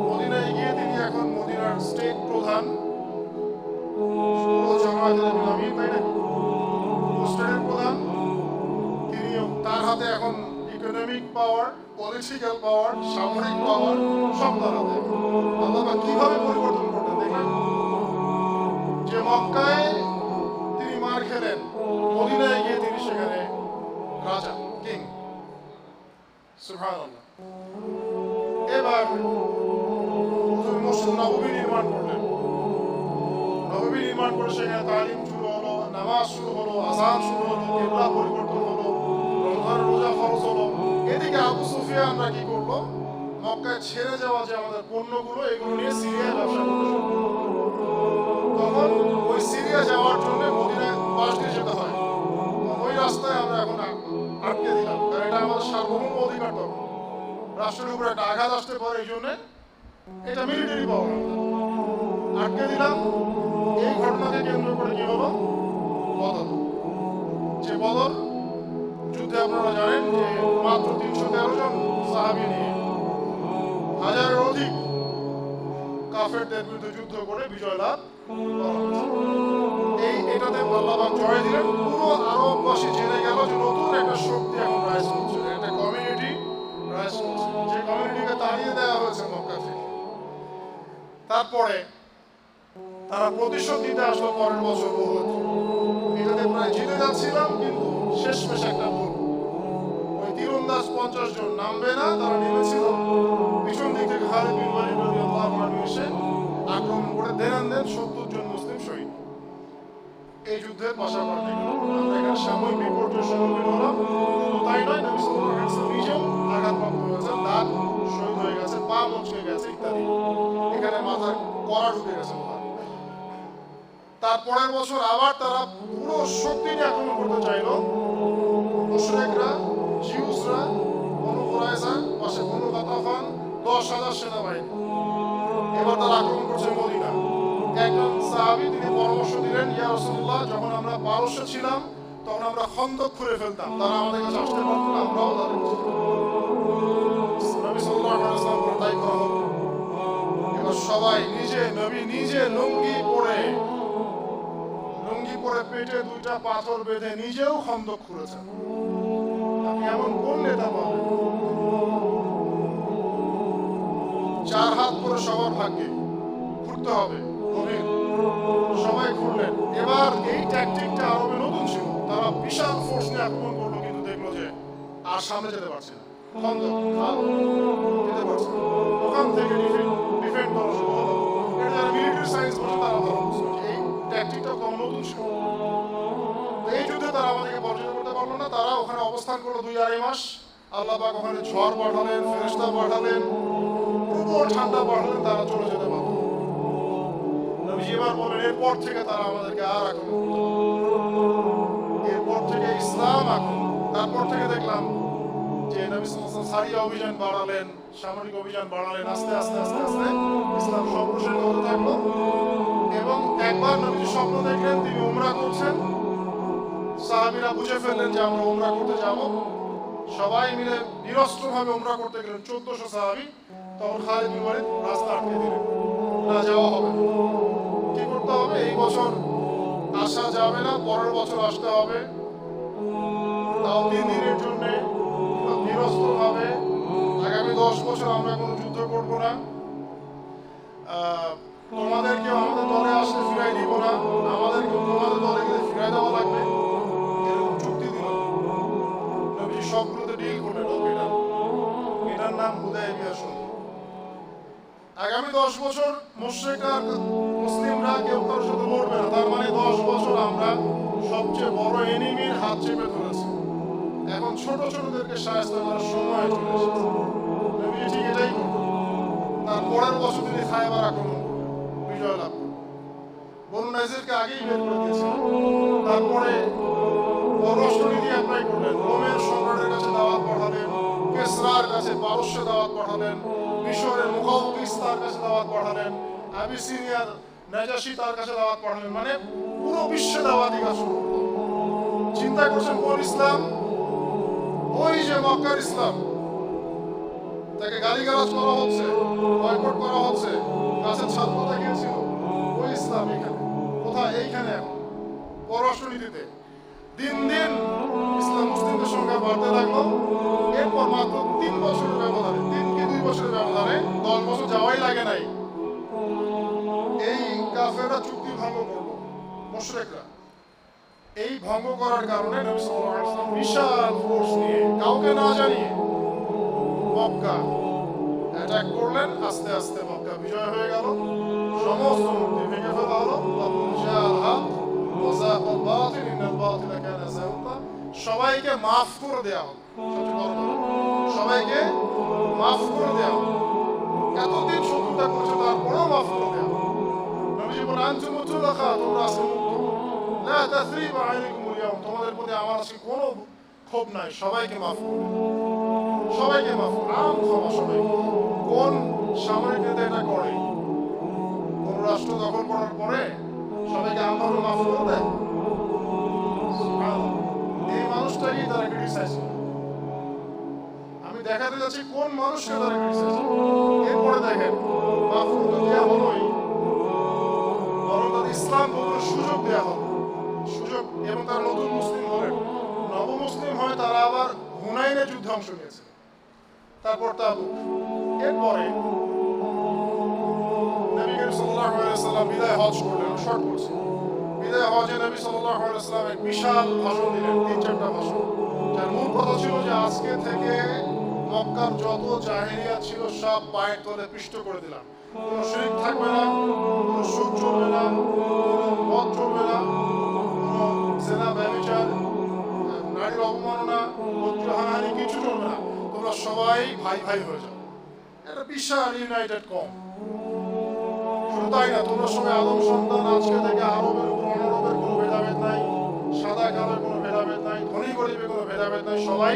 মদিনায় গিয়ে তিনি এখন মদিনার স্টেট প্রধান, পুরো জামায়াতের আমির, তাই না, স্টেটের প্রধান। তিনি পলিটিক্যাল পাওয়ার, সামরিক পাওয়ার সব তার হাতে। আল্লাহ পাক কিভাবে পরিবর্তন করলেন দেখলেন? যে মক্কায় তিনি মার খেলেন, মদিনায় গিয়ে তিনি সেখানে রাজা, কিং। সুবহানাল্লাহ। এবার প্রথমে মসজিদ নববী নির্মাণ করলেন। নববী নির্মাণ করে সেখানে তালিম শুরু হলো, নামাজ শুরু হলো, আযান শুরু হলো, কিবলা পরিবর্তন হলো, রমজান রোজা ফরজ হলো। এদিকে আবু সুফিয়ানরা কি করলো? মক্কায় ছেড়ে যাওয়া যে আমাদের পণ্যগুলো, এগুলো নিয়ে সিরিয়ায় ব্যবসা করতে শুরু করলো। তখন ওই সিরিয়া যাওয়ার জন্য মদিনায় পাশ দিয়ে যেতে হয়। ওই রাস্তায় আমরা এখন আটকে দিলাম, কারণ এটা আমাদের সার্বভৌম অধিকার। তখন রাষ্ট্রের উপরে একটা আঘাত আসতে পারে, এই জন্য এটা মিলিটারি পাওয়ার আটকে দিলাম। এই ঘটনাকে কেন্দ্র করে কি হলো? বদর। যে বদর যুদ্ধে আপনারা জানেন যে মাত্র 313 জন সাহাবী নিয়ে হাজারের অধিক কাফেরদের বিরুদ্ধে যুদ্ধ করে বিজয় লাভ করা হয়েছে। এটাতে আল্লাহ পাক জয় দিলেন। পুরো আরববাসী জেনে গেল যে নতুন একটা শক্তি এখন রাইজ করছে, একটা কমিউনিটি রাইজ করছে, যে কমিউনিটিকে তাড়িয়ে দেওয়া হয়েছে মক্কা থেকে। তারপরে তারা প্রতিশোধ দিতে আসলো পরের বছর উহুদ। এটাতে প্রায় জিতে যাচ্ছিলাম, কিন্তু শেষমেশ একটা ভুল। ওই তীরন্দাজ 50 জন নামবে না, তারা নেমেছিল। পিছন দিক থেকে খালিদ বিন ওয়ালিদ রাদিয়াল্লাহু আনহু এসে আক্রমণ করে দেন 70 জন মুসলিম শহীদ। এই যুদ্ধের পাশাপাশি আমরা এখানে সাময়িক বিপর্যয়ের সম্মুখীন হলাম। শুধু তাই নয়, নবী সাল্লাল্লাহু আলাইহি ওয়াসাল্লাম নিজেও আঘাতপ্রাপ্ত হয়েছেন, দাঁত শহীদ হয়ে গেছে, পা মচকে গেছে ইত্যাদি। এখানে মাথায় কড়া ঢুকে গেছে। তারপরের বছর আবার তারা পুরো শক্তি নিয়ে আক্রমণ করতে চাইল। মুশরিকরা, জিউসরা, বনু কুরাইজা, পাশে বনু গাতাফান, 10,000 সেনাবাহিনী। এবার তারা আক্রমণ করছে মদিনা। একজন সাহাবী তিনি পরামর্শ দিলেন, ইয়া রাসূলুল্লাহ, যখন আমরা পারস্যে ছিলাম তখন আমরা খন্দক খুঁড়ে ফেলতাম, তারা আমাদের কাছে আসতে পারত না, আমরাও তাদের কাছে। নবী সাল্লাল্লাহু আলাইহি ওয়াসাল্লাম বলেন, তাই করা হোক। এবার সবাই নবী নিজে লুঙ্গি পরে পেটে 2টা পাথর বেঁধে নিজেও খন্দক খুঁড়েছেন। আপনি এমন কোন নেতা পাবেন? 4 হাত করে সবার ভাগ্যে খুঁড়তে হবে, সবাই খুঁড়লেন। এবার এই ট্যাকটিকটা আরবে নতুন ছিল। তারা বিশাল ফোর্স নিয়ে আক্রমণ করলো, কিন্তু দেখলো যে আর সামনে যেতে পারছে না, খন্দক যেতে পারছে না। ওখান থেকে ডিফেন্ড করা শুরু হলো। এটা যারা মিলিটারি সায়েন্স বলে তারা ভালো বুঝলো যে এই ট্যাকটিকটা কম নতুন ছিল। এই যুদ্ধে তারা আমাদেরকে পরাজিত করতে পারলো না। তারা ওখানে অবস্থান করলো 2-2.5 মাস। আল্লাহ পাক ওখানে ঝড় পাঠালেন, ফেরেশতা পাঠালেন, প্রবল ঠান্ডা পাঠালেন, তারা চলে যেতে পারল। নবীজি এবার বলেন, এরপর থেকে তারা আমাদেরকে আর আক্রমণ করতে পারবে। এরপর থেকে ইসলাম আক্রমণ। তারপর থেকে দেখলাম যে নবী সাল্লাল্লাহু আলাইহি ওয়াসাল্লাম সারিয়া অভিযান বাড়ালেন, সামরিক অভিযান বাড়ালেন। আস্তে আস্তে আস্তে আস্তে ইসলাম সম্প্রসারিত হতে থাকলো। এবং একবার নবীজি স্বপ্ন দেখলেন তিনি উমরা করছেন। সাহাবীরা বুঝে ফেললেন যে আমরা উমরা করতে যাব। সবাই মিলে নিরস্ত্রভাবে উমরা করতে গেলেন, 1400 সাহাবী। তখন খালিদ বিন ওয়ালিদ রাস্তা আটকে দিলেন, না যাওয়া হবে না। কি করতে হবে? এই বছর আসা যাবে না, পরের বছর আসতে হবে, তাও 3 দিনের জন্য নিরস্ত্রভাবে। আগামী 10 বছর আমরা কোনো যুদ্ধ করব না, তোমাদেরকেও আমাদের দলে আসলে ফিরাই দিব না, আমাদেরকেও তোমাদের দলে গেলে ফিরাই দেওয়া লাগবে, এরকম চুক্তি দিল। নবী সবগুলোতে ডিল করলেন। এটার নাম হুদায়বিয়া সন্ধি। আগামী 10 বছর মুসলিমরা কেউ কারোর সাথে লড়বে না। তার মানে 10 বছর আমরা সবচেয়ে বড় এনিমির হাত চেপে ধরেছি। এখন ছোট ছোটদেরকে সাহায্য করার সময় চলে এসেছে। নবী ঠিক এটাই করবেন। তার পরের বছর তিনি খায়বার আক্রমণ করবেন, বিজয় লাভ করবেন। বনু নাজিরকে আগেই বের করে দিয়েছিলেন। তারপরে পররাষ্ট্রনীতি অ্যাপ্লাই করলেন। রোমের সম্রাটের কাছে দাওয়াত পাঠালেন, কেসরার কাছে পারস্যে দাওয়াত পাঠালেন, মিশরের মুকাউকিস তার কাছে দাওয়াত পাঠালেন, আবিসিনিয়ার নাজাশি তার কাছে দাওয়াত পাঠালেন। মানে পুরো বিশ্বে দাওয়াতি কাজ শুরু হলো। চিন্তা করছেন কোন ইসলাম? ওই যে মক্কার ইসলাম। তাকে গালিগালাজ করা হচ্ছে, বয়কট করা হচ্ছে, কাছের ছাত্রতা গিয়েছিল। ওই ইসলাম এখানে কোথায়? এইখানে এখন পররাষ্ট্রনীতিতে। দিন দিন ইসলাম মুসলিমদের সংখ্যা বাড়তে লাগলো। এরপর মাত্র 3 বছরের ব্যবধানে, 3 কি 2 বছরের ব্যবধানে, 10 বছর যাওয়াই লাগে নাই, এই কাফেররা চুক্তি ভঙ্গ করলো, মুশরিকরা। এই ভঙ্গ করার কারণে নবী সাল্লাল্লাহু আলাইহি ওয়াসাল্লাম বিশাল ফোর্স নিয়ে কাউকে না জানিয়ে মক্কা অ্যাটাক করলেন। আস্তে আস্তে মক্কা বিজয় হয়ে গেল, সমস্ত মূর্তি ভেঙে ফেলা হলো। সবাইকে মাফ করে দেওয়া হলো, সবাইকে মাফ করে দেওয়া হলো। এতদিন শত্রুতা করেছে, তারপরেও মাফ করে দেওয়া হলো। নবীজি বলেন, আনতুমু তুলাকা, তোমরা আজকে মুক্ত। লা তাসরিবা আলাইকুমুল ইয়াউম, তোমাদের প্রতি আমার আজকে কোনো ক্ষোভ নাই, সবাইকে মাফ করে দেব, সবাইকে মাফ করে, আম ক্ষমা সবাই। কোন সামরিক নেতা এটা করে? কোন রাষ্ট্র দখল করার পরে সবাইকে আমভাবে মাফ করে দেয়? এই মানুষটাকেই তারা ক্রিটিসাইজ করে। আমি দেখাতে যাচ্ছি কোন মানুষকে তারা ক্রিটিসাইজ করে। এরপরে দেখেন, মাফ করে দেওয়া হলোই, বরং তাদের ইসলাম কবুলের সুযোগ দেওয়া হলো, সুযোগ। এবং তারা নতুন মুসলিম হলেন, নবমুসলিম হয়, তারা আবার হুনাইনের যুদ্ধে অংশ নিয়েছে, তারপর তাবুক। এরপরে নবী করিম সাল্লাল্লাহু আলাইহি ওয়াসাল্লাম বিদায় হজ করলেন। শর্ট করছি, বিদায় হজে নবী সাল্লাল্লাহু আলাইহি ওয়াসাল্লাম এক বিশাল ভাষণ দিলেন, 3-4টা ভাষণ, যার মূল কথা ছিল যে আজকে থেকে মক্কার যত জাহেলিয়াত ছিল সব পায়ের তলে পিষ্ট করে দিলাম। কোনো শিরক থাকবে না, কোনো সুদ চলবে না, কোনো মদ চলবে না, কোনো জেনা ব্যভিচার, নারীর অবমাননা, হানাহানি কিছু চলবে না। তোমরা সবাই ভাই ভাই হয়ে যাও। একটা বিশাল ইউনাইটেড কম। শুধু তাই না, তোমরা সবাই আদম সন্তান। আজকে থেকে আরবের উপর অনারবের কোনো ভেদাভেদ নাই, সাদা কালোর কোনো ভেদাভেদ নাই, ধনী গরিবের কোনো ভেদাভেদ নাই, সবাই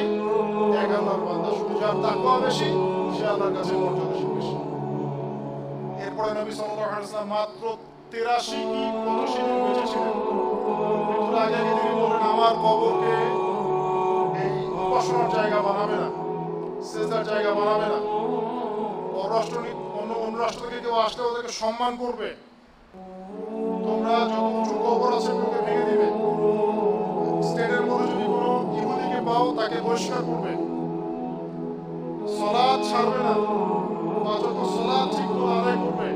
এক আল্লাহর বান্দা। শুধু যার তাকওয়া বেশি, সে আল্লাহর কাছে মর্যাদা বেশি। এরপরে নবী সাল্লাল্লাহু আলাইহি ওয়াসাল্লাম মাত্র 83 কি 85 দিন বেঁচে ছিলেন। মৃত্যুর আগে তিনি বলেন, আমার কবরকে এই উপাসনার জায়গা বানাবে না, সেজদার জায়গা বানাবে না। অন্য রাষ্ট্র থেকে কেউ আসলে ওদেরকে সম্মান করবে। তোমরা যত উঁচু কবর আছে ওগুলোকে ভেঙে দিবে। স্টেটের মধ্যে যদি কোনো ইহুদিকে পাও, তাকে বহিষ্কার করবে। সালাত ছাড়বে না, পাঁচ ওয়াক্ত সালাত ঠিকমতো আদায় করবে।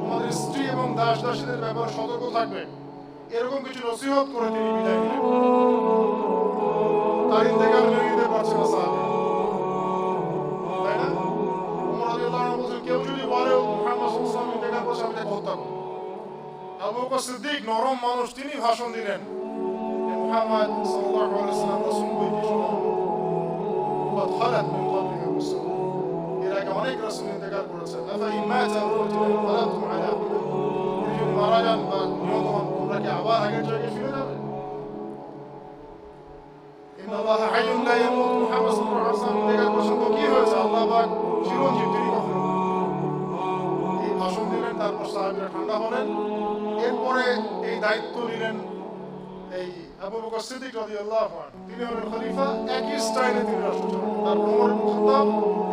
তোমাদের স্ত্রী এবং দাস দাসীদের ব্যাপারে সতর্ক থাকবে। এরকম কিছু নসিহত করে তিনি বিদায় নিলেন। তার ইন্তেকাল মেনে নিতে পারছে না সাহাবীরা, তাই না? ওমর রাদিয়াল্লাহু আনহু বলেন, কেউ যদি বলে মুহাম্মদ সাল্লাল্লাহু আলাইহি ওয়াসাল্লাম ইন্তেকাল করছে, আমি তাকে হত্যা করব। আবু বকর সিদ্দিক নরম মানুষ, তিনি ভাষণ দিলেন, মুহাম্মদ সাল্লাল্লাহু আলাইহি ওয়াসাল্লাম রাসূল বইটি শোনো, قد خلت من قبله الرسل, এর আগে অনেক রাসূল ইন্তেকাল করেছেন। আফা ইন মাতা আও কুতিলা ফালাতুম আলা আকিবাতিহি, যদি মারা যান বা নিহত হন, তোমরা কি আবার আগের জায়গায় ফিরে যাবে? ইন্নাল্লাহা হাইয়ুন লা ইয়ামুত, মুহাম্মদ সাল্লাল্লাহু আলাইহি ওয়াসাল্লাম ইন্তেকাল করেছেন, তো কি হয়েছে? আল্লাহ পাক চিরঞ্জীব, তিনি কখনো। এই ভাষণ দিলেন, তারপর সাহাবীরা ঠান্ডা হলেন। এরপরে এই দায়িত্ব নিলেন এই আবু বকর সিদ্দিক রাদিয়াল্লাহু আনহু, তিনি হলেন খলিফা। একই স্টাইলে তিনি রাষ্ট্র চালান। তারপর ওমর ইবনে খাত্তাব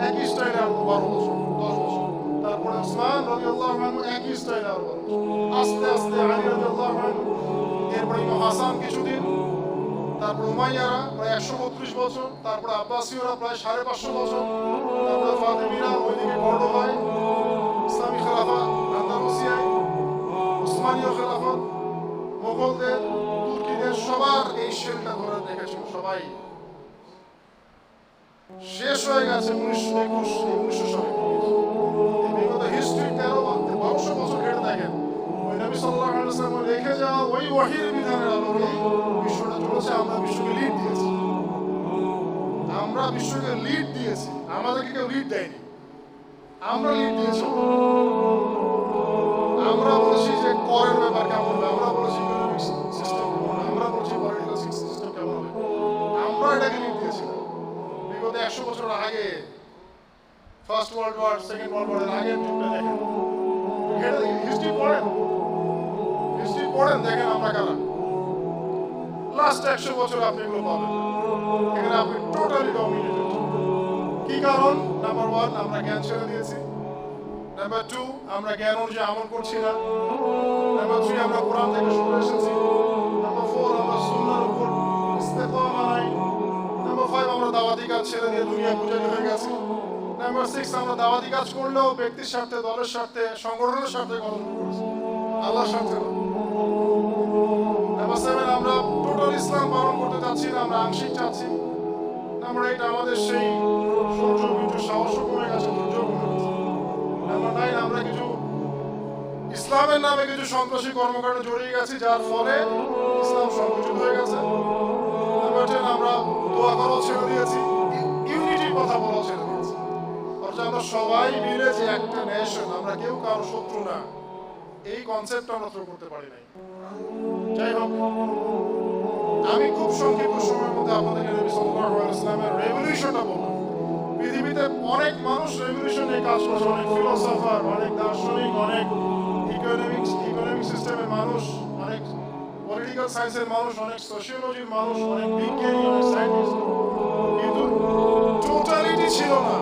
একই স্টাইলে আরো 12 বছর, 10 বছর। তারপরে উসমান রাদিয়াল্লাহু আনহু একই স্টাইলে আরো 12 বছর। আস্তে আস্তে আলী রাদিয়াল্লাহু আনহু, এরপরে ইমাম হাসান কিছুদিন, তারপর উমাইয়ারা প্রায় 132 বছর, তারপরে আব্বাসীয়রা প্রায় 550 বছর, তারপরে ফাতেমিরা ওইদিকে কর্ডোবায়, ইসলামী খেলাফত আন্দালুসিয়ায়, উসমানীয় খেলাফত, মোগলদের, তুর্কিদের, সবার এই শেলটা ধরে রেখেছিল। সবাই শেষ হয়ে গেছে 1921 সালে। এই বিগত হিস্ট্রি 1300 বছর ঘেটে দেখেন, ওই নবী সাল্লাল্লাহু আলাইহি ওয়াসাল্লাম রেখে যাওয়া ওই ওহীর বিধানের আলোকে বিশ্বটা চলেছে। আমরা বিশ্বকে লিড দিয়েছি, আমরা বিশ্বকে লিড দিয়েছি, আমাদেরকে কেউ লিড দেয়নি, আমরা লিড দিয়েছি। আমরা বলেছি যে করের ব্যাপার কেমন হবে, আমরা বলেছি ইকোনমিক সিস্টেম কেমন হবে, আমরা বলেছি পলিটিক্যাল সিস্টেম কেমন হবে, আমরা এটাকে লিড দিয়েছিলাম। বিগত 100 বছর আগে, first world war, second world ওয়ারের আগের যুগটা দেখেন, হিস্ট্রি পড়েন, দেখেন আমরা কারা। লাস্ট 100 বছর আপনি এগুলো পাবেন, এখানে আপনি টোটালি ডমিনেটেড। কি কারণ? নাম্বার 1, আমরা জ্ঞান ছেড়ে দিয়েছি। নাম্বার 2, আমরা জ্ঞান অনুযায়ী আমল করছি না। নাম্বার 3, আমরা কোরআন থেকে সরে এসেছি। নাম্বার 4, আমরা সুন্নাহর উপর ইস্তেকামা নাই। নাম্বার 5, আমরা দাওয়াতি কাজ ছেড়ে দিয়ে দুনিয়া পূজারি হয়ে গেছি। নাম্বার 6, আমরা দাওয়াতি কাজ করলেও ব্যক্তির স্বার্থে, দলের স্বার্থে, সংগঠনের স্বার্থে কর্ম করেছি, আল্লাহর স্বার্থে না। নাম্বার 7, আমরা টোটাল ইসলাম পালন করতে চাচ্ছি না, আমরা আংশিক চাচ্ছি। নাম্বার 8, আমাদের সেই সৌর্য বীর্য সাহসও কমে গেছে, ধৈর্য কমে গেছে। নাম্বার 9, আমরা কিছু ইসলামের নামে কিছু সন্ত্রাসী কর্মকাণ্ডে জড়িয়ে গেছি, যার ফলে ইসলাম সংকুচিত হয়ে গেছে। নাম্বার 10, আমরা দোয়া করা ছেড়ে দিয়েছি, ইউনিটির কথা বলা ছেড়ে দিয়েছি। অথচ আমরা সবাই মিলে যে একটা নেশন, আমরা কেউ কারো শত্রু না, এই কনসেপ্ট আমরা থ্রো করতে পারি নাই। যাই হোক, আমি খুব সংক্ষিপ্ত সময়ের মধ্যে আপনাদেরকে নবী সাল্লাল্লাহু আলাইহি ওয়াসাল্লামের রেভলিউশনটা বললাম। পৃথিবীতে অনেক মানুষ রেভলিউশন নিয়ে কাজ করছে, অনেক ফিলোসফার, অনেক দার্শনিক, অনেক ইকোনমিক সিস্টেমের মানুষ, অনেক পলিটিক্যাল সায়েন্সের মানুষ, অনেক সোশিওলজির মানুষ, অনেক বিজ্ঞানী, অনেক সায়েন্টিস্ট, কিন্তু টোটালিটি ছিল না।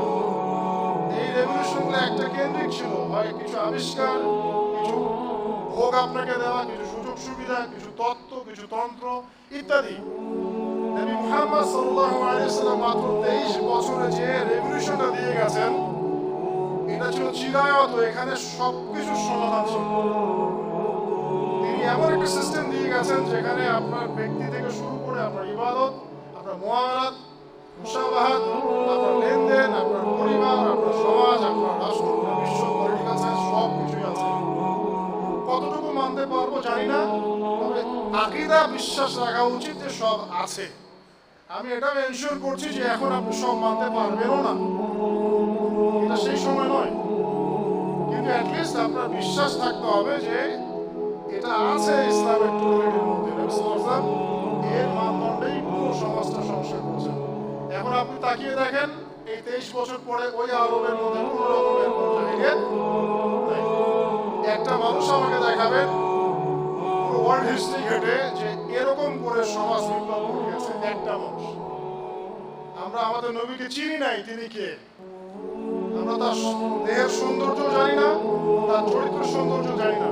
এই রেভলিউশনগুলো একটা কেন্দ্রিক ছিল, হয় কিছু আবিষ্কার, কিছু ভোগ আপনাকে দেওয়া, কিছু সুযোগ সুবিধা, কিছু তত্ত্ব, কিছু তন্ত্র ইত্যাদি। নবী মুহাম্মদ সাল্লাল্লাহু আলাইহি ওয়াসাল্লাম মাত্র 23 বছরে যে রেভলিউশনটা দিয়ে গেছেন, এটা ছিল চিরায়ত, এখানে সবকিছুর সমাধান ছিল। তিনি এমন একটা সিস্টেম দিয়ে গেছেন যেখানে আপনার ব্যক্তি থেকে শুরু করে আপনার ইবাদত, আপনার মুআমালাত, মুশাবাহাত, আপনার লেনদেন, আপনার পরিবার, আপনার সমাজ, আপনার রাষ্ট্র, বিশ্ব, পলিটিক্যাল সায়েন্স সব কিছুই আছে। কতটুকু মানতে পারবো জানি না, তবে আকীদা বিশ্বাস রাখা উচিত যে সব আছে। আমি এটাও এনশিওর করছি যে এখন আপনি সব মানতে পারবেনও না, এটা সেই সময় নয়, কিন্তু অ্যাটলিস্ট আপনার বিশ্বাস থাকতে হবে যে এটা আছে ইসলামের টোটালিটির মধ্যে। নবী সাল্লাল্লাহু আলাইহি ওয়াসাল্লাম এর মানদণ্ডেই পুরো সমাজটা সংস্কার করেছেন। এখন আপনি তাকিয়ে দেখেন, এই 23 বছর পরে ওই আরবের মধ্যে কোনো রকমের জাহিলিয়াত নাই। একটা মানুষ আমাকে দেখাবেন পুরো ওয়ার্ল্ড হিস্ট্রি ঘেটে যে এরকম করে সমাজ বিপ্লব ঘটিয়েছে একটা মানুষ। আমরা আমাদের নবীকে চিনি নাই, তিনি কে? আমরা তার দেহের সৌন্দর্য জানি না, তার চরিত্রের সৌন্দর্য জানি না।